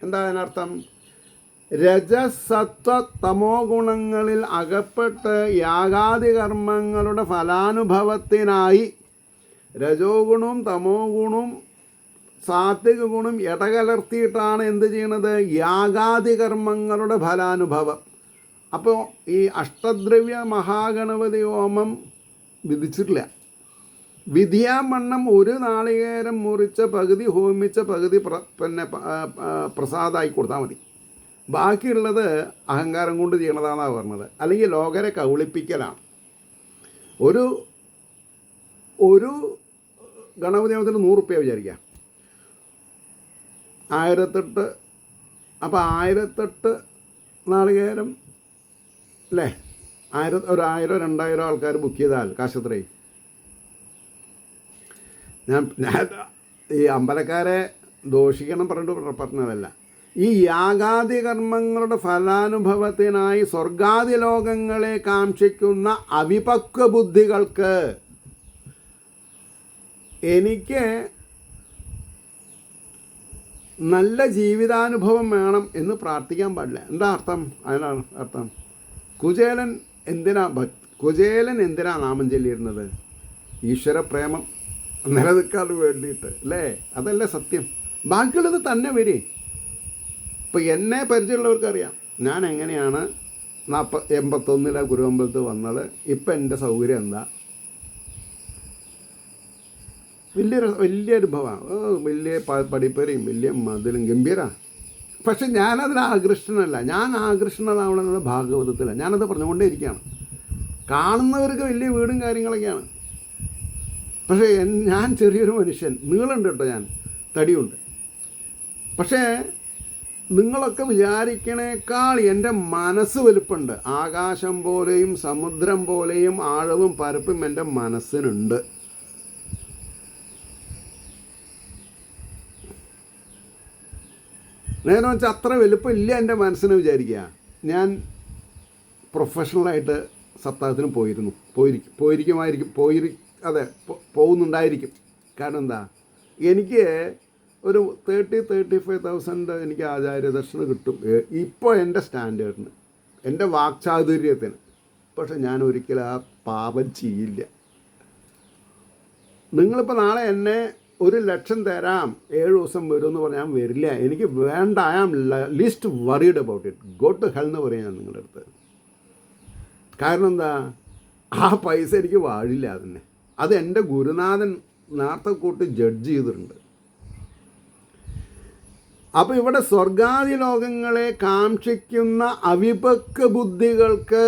[SPEAKER 1] എന്താ അതിനർത്ഥം? രജസത്വ തമോ ഗുണങ്ങളിൽ അകപ്പെട്ട് യാഗാദി കർമ്മങ്ങളുടെ ഫലാനുഭവത്തിനായി രജോ ഗുണവും തമോ ഗുണവും സാത്വിക ഗുണം ഇടകലർത്തിയിട്ടാണ് എന്ത് ചെയ്യണത്? യാഗാദി കർമ്മങ്ങളുടെ ഫലാനുഭവം. അപ്പോൾ ഈ അഷ്ടദ്രവ്യ മഹാഗണപതി ഹോമം വിധിച്ചിട്ടില്ല. വിധിയാമണ്ണം ഒരു നാളികേരം മുറിച്ച പകുതി ഹോമിച്ച പകുതി പ്രസാദമായി കൊടുത്താൽ മതി. ബാക്കിയുള്ളത് അഹങ്കാരം കൊണ്ട് ചെയ്യണതാണെന്നാണ് പറഞ്ഞത്. അല്ലെങ്കിൽ ലോകരെ കൗളിപ്പിക്കലാണ്. ഒരു ഗണപതി ഹോമത്തിന് 100 റുപ്യ വിചാരിക്കാം. 1008. അപ്പോൾ 1008 നാളികേരം അല്ലേ? 1000 2000 ആൾക്കാർ ബുക്ക് ചെയ്താൽ കാശത്രയും. ഞാൻ ഈ അമ്പലക്കാരെ ദോഷിക്കണം പറഞ്ഞതല്ല. ഈ യാഗാദി കർമ്മങ്ങളുടെ ഫലാനുഭവത്തിനായി സ്വർഗാദി ലോകങ്ങളെ കാക്ഷിക്കുന്ന അവിപക്വ ബുദ്ധികൾക്ക് എനിക്ക് നല്ല ജീവിതാനുഭവം വേണം എന്ന് പ്രാർത്ഥിക്കാൻ പാടില്ല. എന്താ അർത്ഥം? അതിനാണ് അർത്ഥം. കുചേലൻ എന്തിനാ നാമം ചൊല്ലിയിരുന്നത്? ഈശ്വരപ്രേമം നിലനിൽക്കാൻ വേണ്ടിയിട്ട് അല്ലേ? അതല്ലേ സത്യം. ബാക്കിയുള്ളത് തന്നെ വരെ. ഇപ്പോൾ എന്നെ പരിചയമുള്ളവർക്കറിയാം ഞാൻ എങ്ങനെയാണ് 81 ഗുരുവമ്പലത്ത് വന്നത്. ഇപ്പം എൻ്റെ സൗകര്യം എന്താ? വലിയൊരു ഭവമാണ്, വലിയ പഠിപ്പരയും വലിയ മതിലും ഗംഭീരമാണ്. പക്ഷെ ഞാനതിൽ ആകൃഷ്ടനല്ല. ഞാൻ ആകൃഷ്ടനാവണമെന്നത് ഭാഗവതത്തിലാണ്. ഞാനത് പറഞ്ഞുകൊണ്ടേ ഇരിക്കുകയാണ്. കാണുന്നവർക്ക് വലിയ വീടും കാര്യങ്ങളൊക്കെയാണ്. പക്ഷേ ഞാൻ ചെറിയൊരു മനുഷ്യൻ. നീളുണ്ട് കേട്ടോ, ഞാൻ തടിയുണ്ട്. പക്ഷേ നിങ്ങളൊക്കെ വിചാരിക്കണേക്കാൾ എൻ്റെ മനസ്സ് വലുപ്പമുണ്ട്. ആകാശം പോലെയും സമുദ്രം പോലെയും ആഴവും പരപ്പും എൻ്റെ മനസ്സിനുണ്ട്. നേരെ വെച്ചാൽ അത്ര വലുപ്പം ഇല്ല എൻ്റെ മനസ്സിനെ വിചാരിക്കുക. ഞാൻ പ്രൊഫഷണലായിട്ട് സപ്താഹത്തിന് പോകുന്നുണ്ടായിരിക്കും. കാരണം എന്താ, എനിക്ക് ഒരു 35,000 എനിക്ക് ആചാര്യദർശനം കിട്ടും ഇപ്പോൾ എൻ്റെ സ്റ്റാൻഡേർഡിന്, എൻ്റെ വാക്ചാതുര്യത്തിന്. പക്ഷെ ഞാൻ ഒരിക്കലും ആ പാപം ചെയ്യില്ല. നിങ്ങളിപ്പോൾ നാളെ എന്നെ 1,00,000 തരാം 7 ദിവസം വരും എന്ന് പറഞ്ഞാൽ ഞാൻ വരില്ല. എനിക്ക് വേണ്ട. I am least worried about it. Go to hell എന്ന് പറയാം ഞാൻ നിങ്ങളുടെ അടുത്ത്. കാരണം എന്താ, ആ പൈസ എനിക്ക് വാഴില്ല. അതിനെ അത് എൻ്റെ ഗുരുനാഥൻ നേരത്തെ കൂട്ടി ജഡ്ജ് ചെയ്തിട്ടുണ്ട്. അപ്പോൾ ഇവിടെ സ്വർഗാദി ലോകങ്ങളെ കാക്ഷിക്കുന്ന അവിപക്ക ബുദ്ധികൾക്ക്,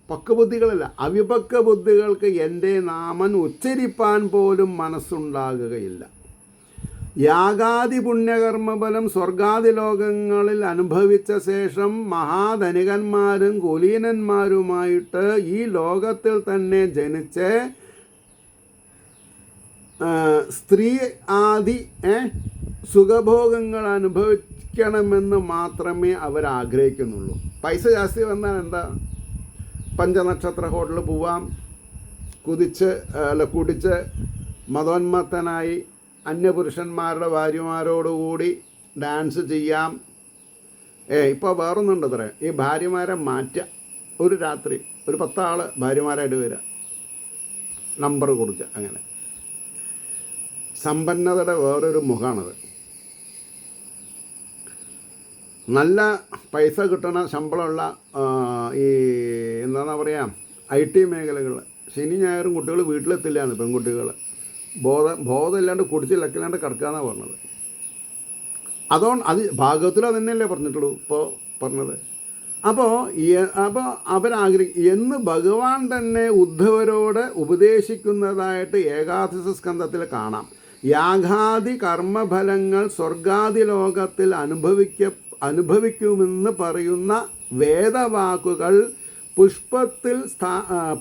[SPEAKER 1] പക്വബുദ്ധികളല്ല, അവിപക്ക ബുദ്ധികൾക്ക് എൻ്റെ നാമം ഉച്ചരിപ്പാൻ പോലും മനസ്സുണ്ടാകുകയില്ല. യാഗാദി പുണ്യകർമ്മഫലം സ്വർഗാദി ലോകങ്ങളിൽ അനുഭവിച്ച ശേഷം മഹാധനികന്മാരും കുലീനന്മാരുമായിട്ട് ഈ ലോകത്തിൽ തന്നെ ജനിച്ച് സ്ത്രീ ആദി സുഖഭോഗങ്ങൾ അനുഭവിക്കണമെന്ന് മാത്രമേ അവരാഗ്രഹിക്കുന്നുള്ളൂ. പൈസ ജാസ്തി വന്നാൽ എന്താ, പഞ്ചനക്ഷത്ര ഹോട്ടലിൽ പോവാം, കുടിച്ച് മതോന്മത്തനായി അന്യപുരുഷന്മാരുടെ ഭാര്യമാരോടുകൂടി ഡാൻസ് ചെയ്യാം. ഇപ്പോൾ വേറൊന്നുണ്ട് അത്ര, ഈ ഭാര്യമാരെ മാറ്റുക. ഒരു രാത്രി ഒരു 10 ആൾ ഭാര്യമാരായിട്ട് വരിക, നമ്പർ കൊടുക്കുക. അങ്ങനെ സമ്പന്നതയുടെ വേറൊരു മുഖമാണത്. നല്ല പൈസ കിട്ടണ ശമ്പളമുള്ള ഈ എന്താണെന്ന് പറയാം IT മേഖലകൾ ശനി ഞായറും കുട്ടികൾ വീട്ടിലെത്തില്ലാന്ന്, പെൺകുട്ടികൾ ബോധമില്ലാണ്ട് കുടിച്ച് ലക്കില്ലാണ്ട് കിടക്കാന്നാണ് പറഞ്ഞത്. അത് ഭാഗവത്തിൽ തന്നെയല്ലേ പറഞ്ഞിട്ടുള്ളൂ ഇപ്പോൾ പറഞ്ഞത്. അപ്പോൾ എന്ന് ഭഗവാൻ തന്നെ ഉദ്ധവരോട് ഉപദേശിക്കുന്നതായിട്ട് ഏകാദശ സ്കന്ധത്തിൽ കാണാം. യാഗാദി കർമ്മഫലങ്ങൾ സ്വർഗാദി ലോകത്തിൽ അനുഭവിക്കുമെന്ന് പറയുന്ന വേദവാക്കുകൾ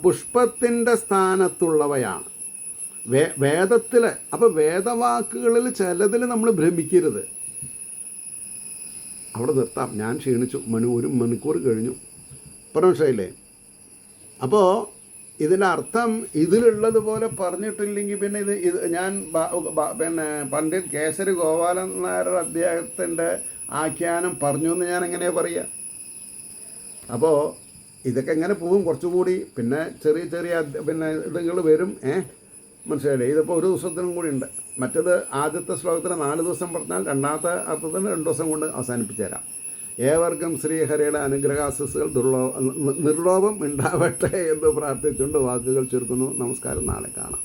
[SPEAKER 1] പുഷ്പത്തിൻ്റെ സ്ഥാനത്തുള്ളവയാണ് വേദത്തിൽ. അപ്പോൾ വേദവാക്കുകളിൽ ചിലതിൽ നമ്മൾ ഭ്രമിക്കരുത്. അവിടെ നിർത്താം, ഞാൻ ക്ഷീണിച്ചു. 1 മണിക്കൂർ കഴിഞ്ഞു. മനസ്സിലായില്ലേ? അപ്പോൾ ഇതിൻ്റെ അർത്ഥം ഇതിലുള്ളതുപോലെ പറഞ്ഞിട്ടില്ലെങ്കിൽ പിന്നെ ഇത് ഞാൻ പണ്ഡിറ്റ് കേസരി ഗോപാലൻ നായർ അദ്ദേഹത്തിൻ്റെ ആഖ്യാനം പറഞ്ഞു എന്ന് ഞാൻ എങ്ങനെയാണ് പറയുക? അപ്പോൾ ഇതൊക്കെ എങ്ങനെ പോകും കുറച്ചുകൂടി. പിന്നെ ചെറിയ ഇതുകൾ വരും. മനസ്സിലായില്ലേ? ഇതിപ്പോൾ ഒരു ദിവസത്തിനും കൂടി ഉണ്ട്. മറ്റത് ആദ്യത്തെ ശ്ലോകത്തിന് 4 ദിവസം പറഞ്ഞാൽ രണ്ടാമത്തെ അർത്ഥത്തിന് 2 ദിവസം കൊണ്ട് അവസാനിപ്പിച്ചു തരാം. ഏവർക്കും ശ്രീഹരിയുടെ അനുഗ്രഹാശിസുകൾ നിർലോഭം ഉണ്ടാവട്ടെ എന്ന് പ്രാർത്ഥിച്ചുകൊണ്ട് വാക്കുകൾ ചുരുക്കുന്നു. നമസ്കാരം. നാളെ കാണാം.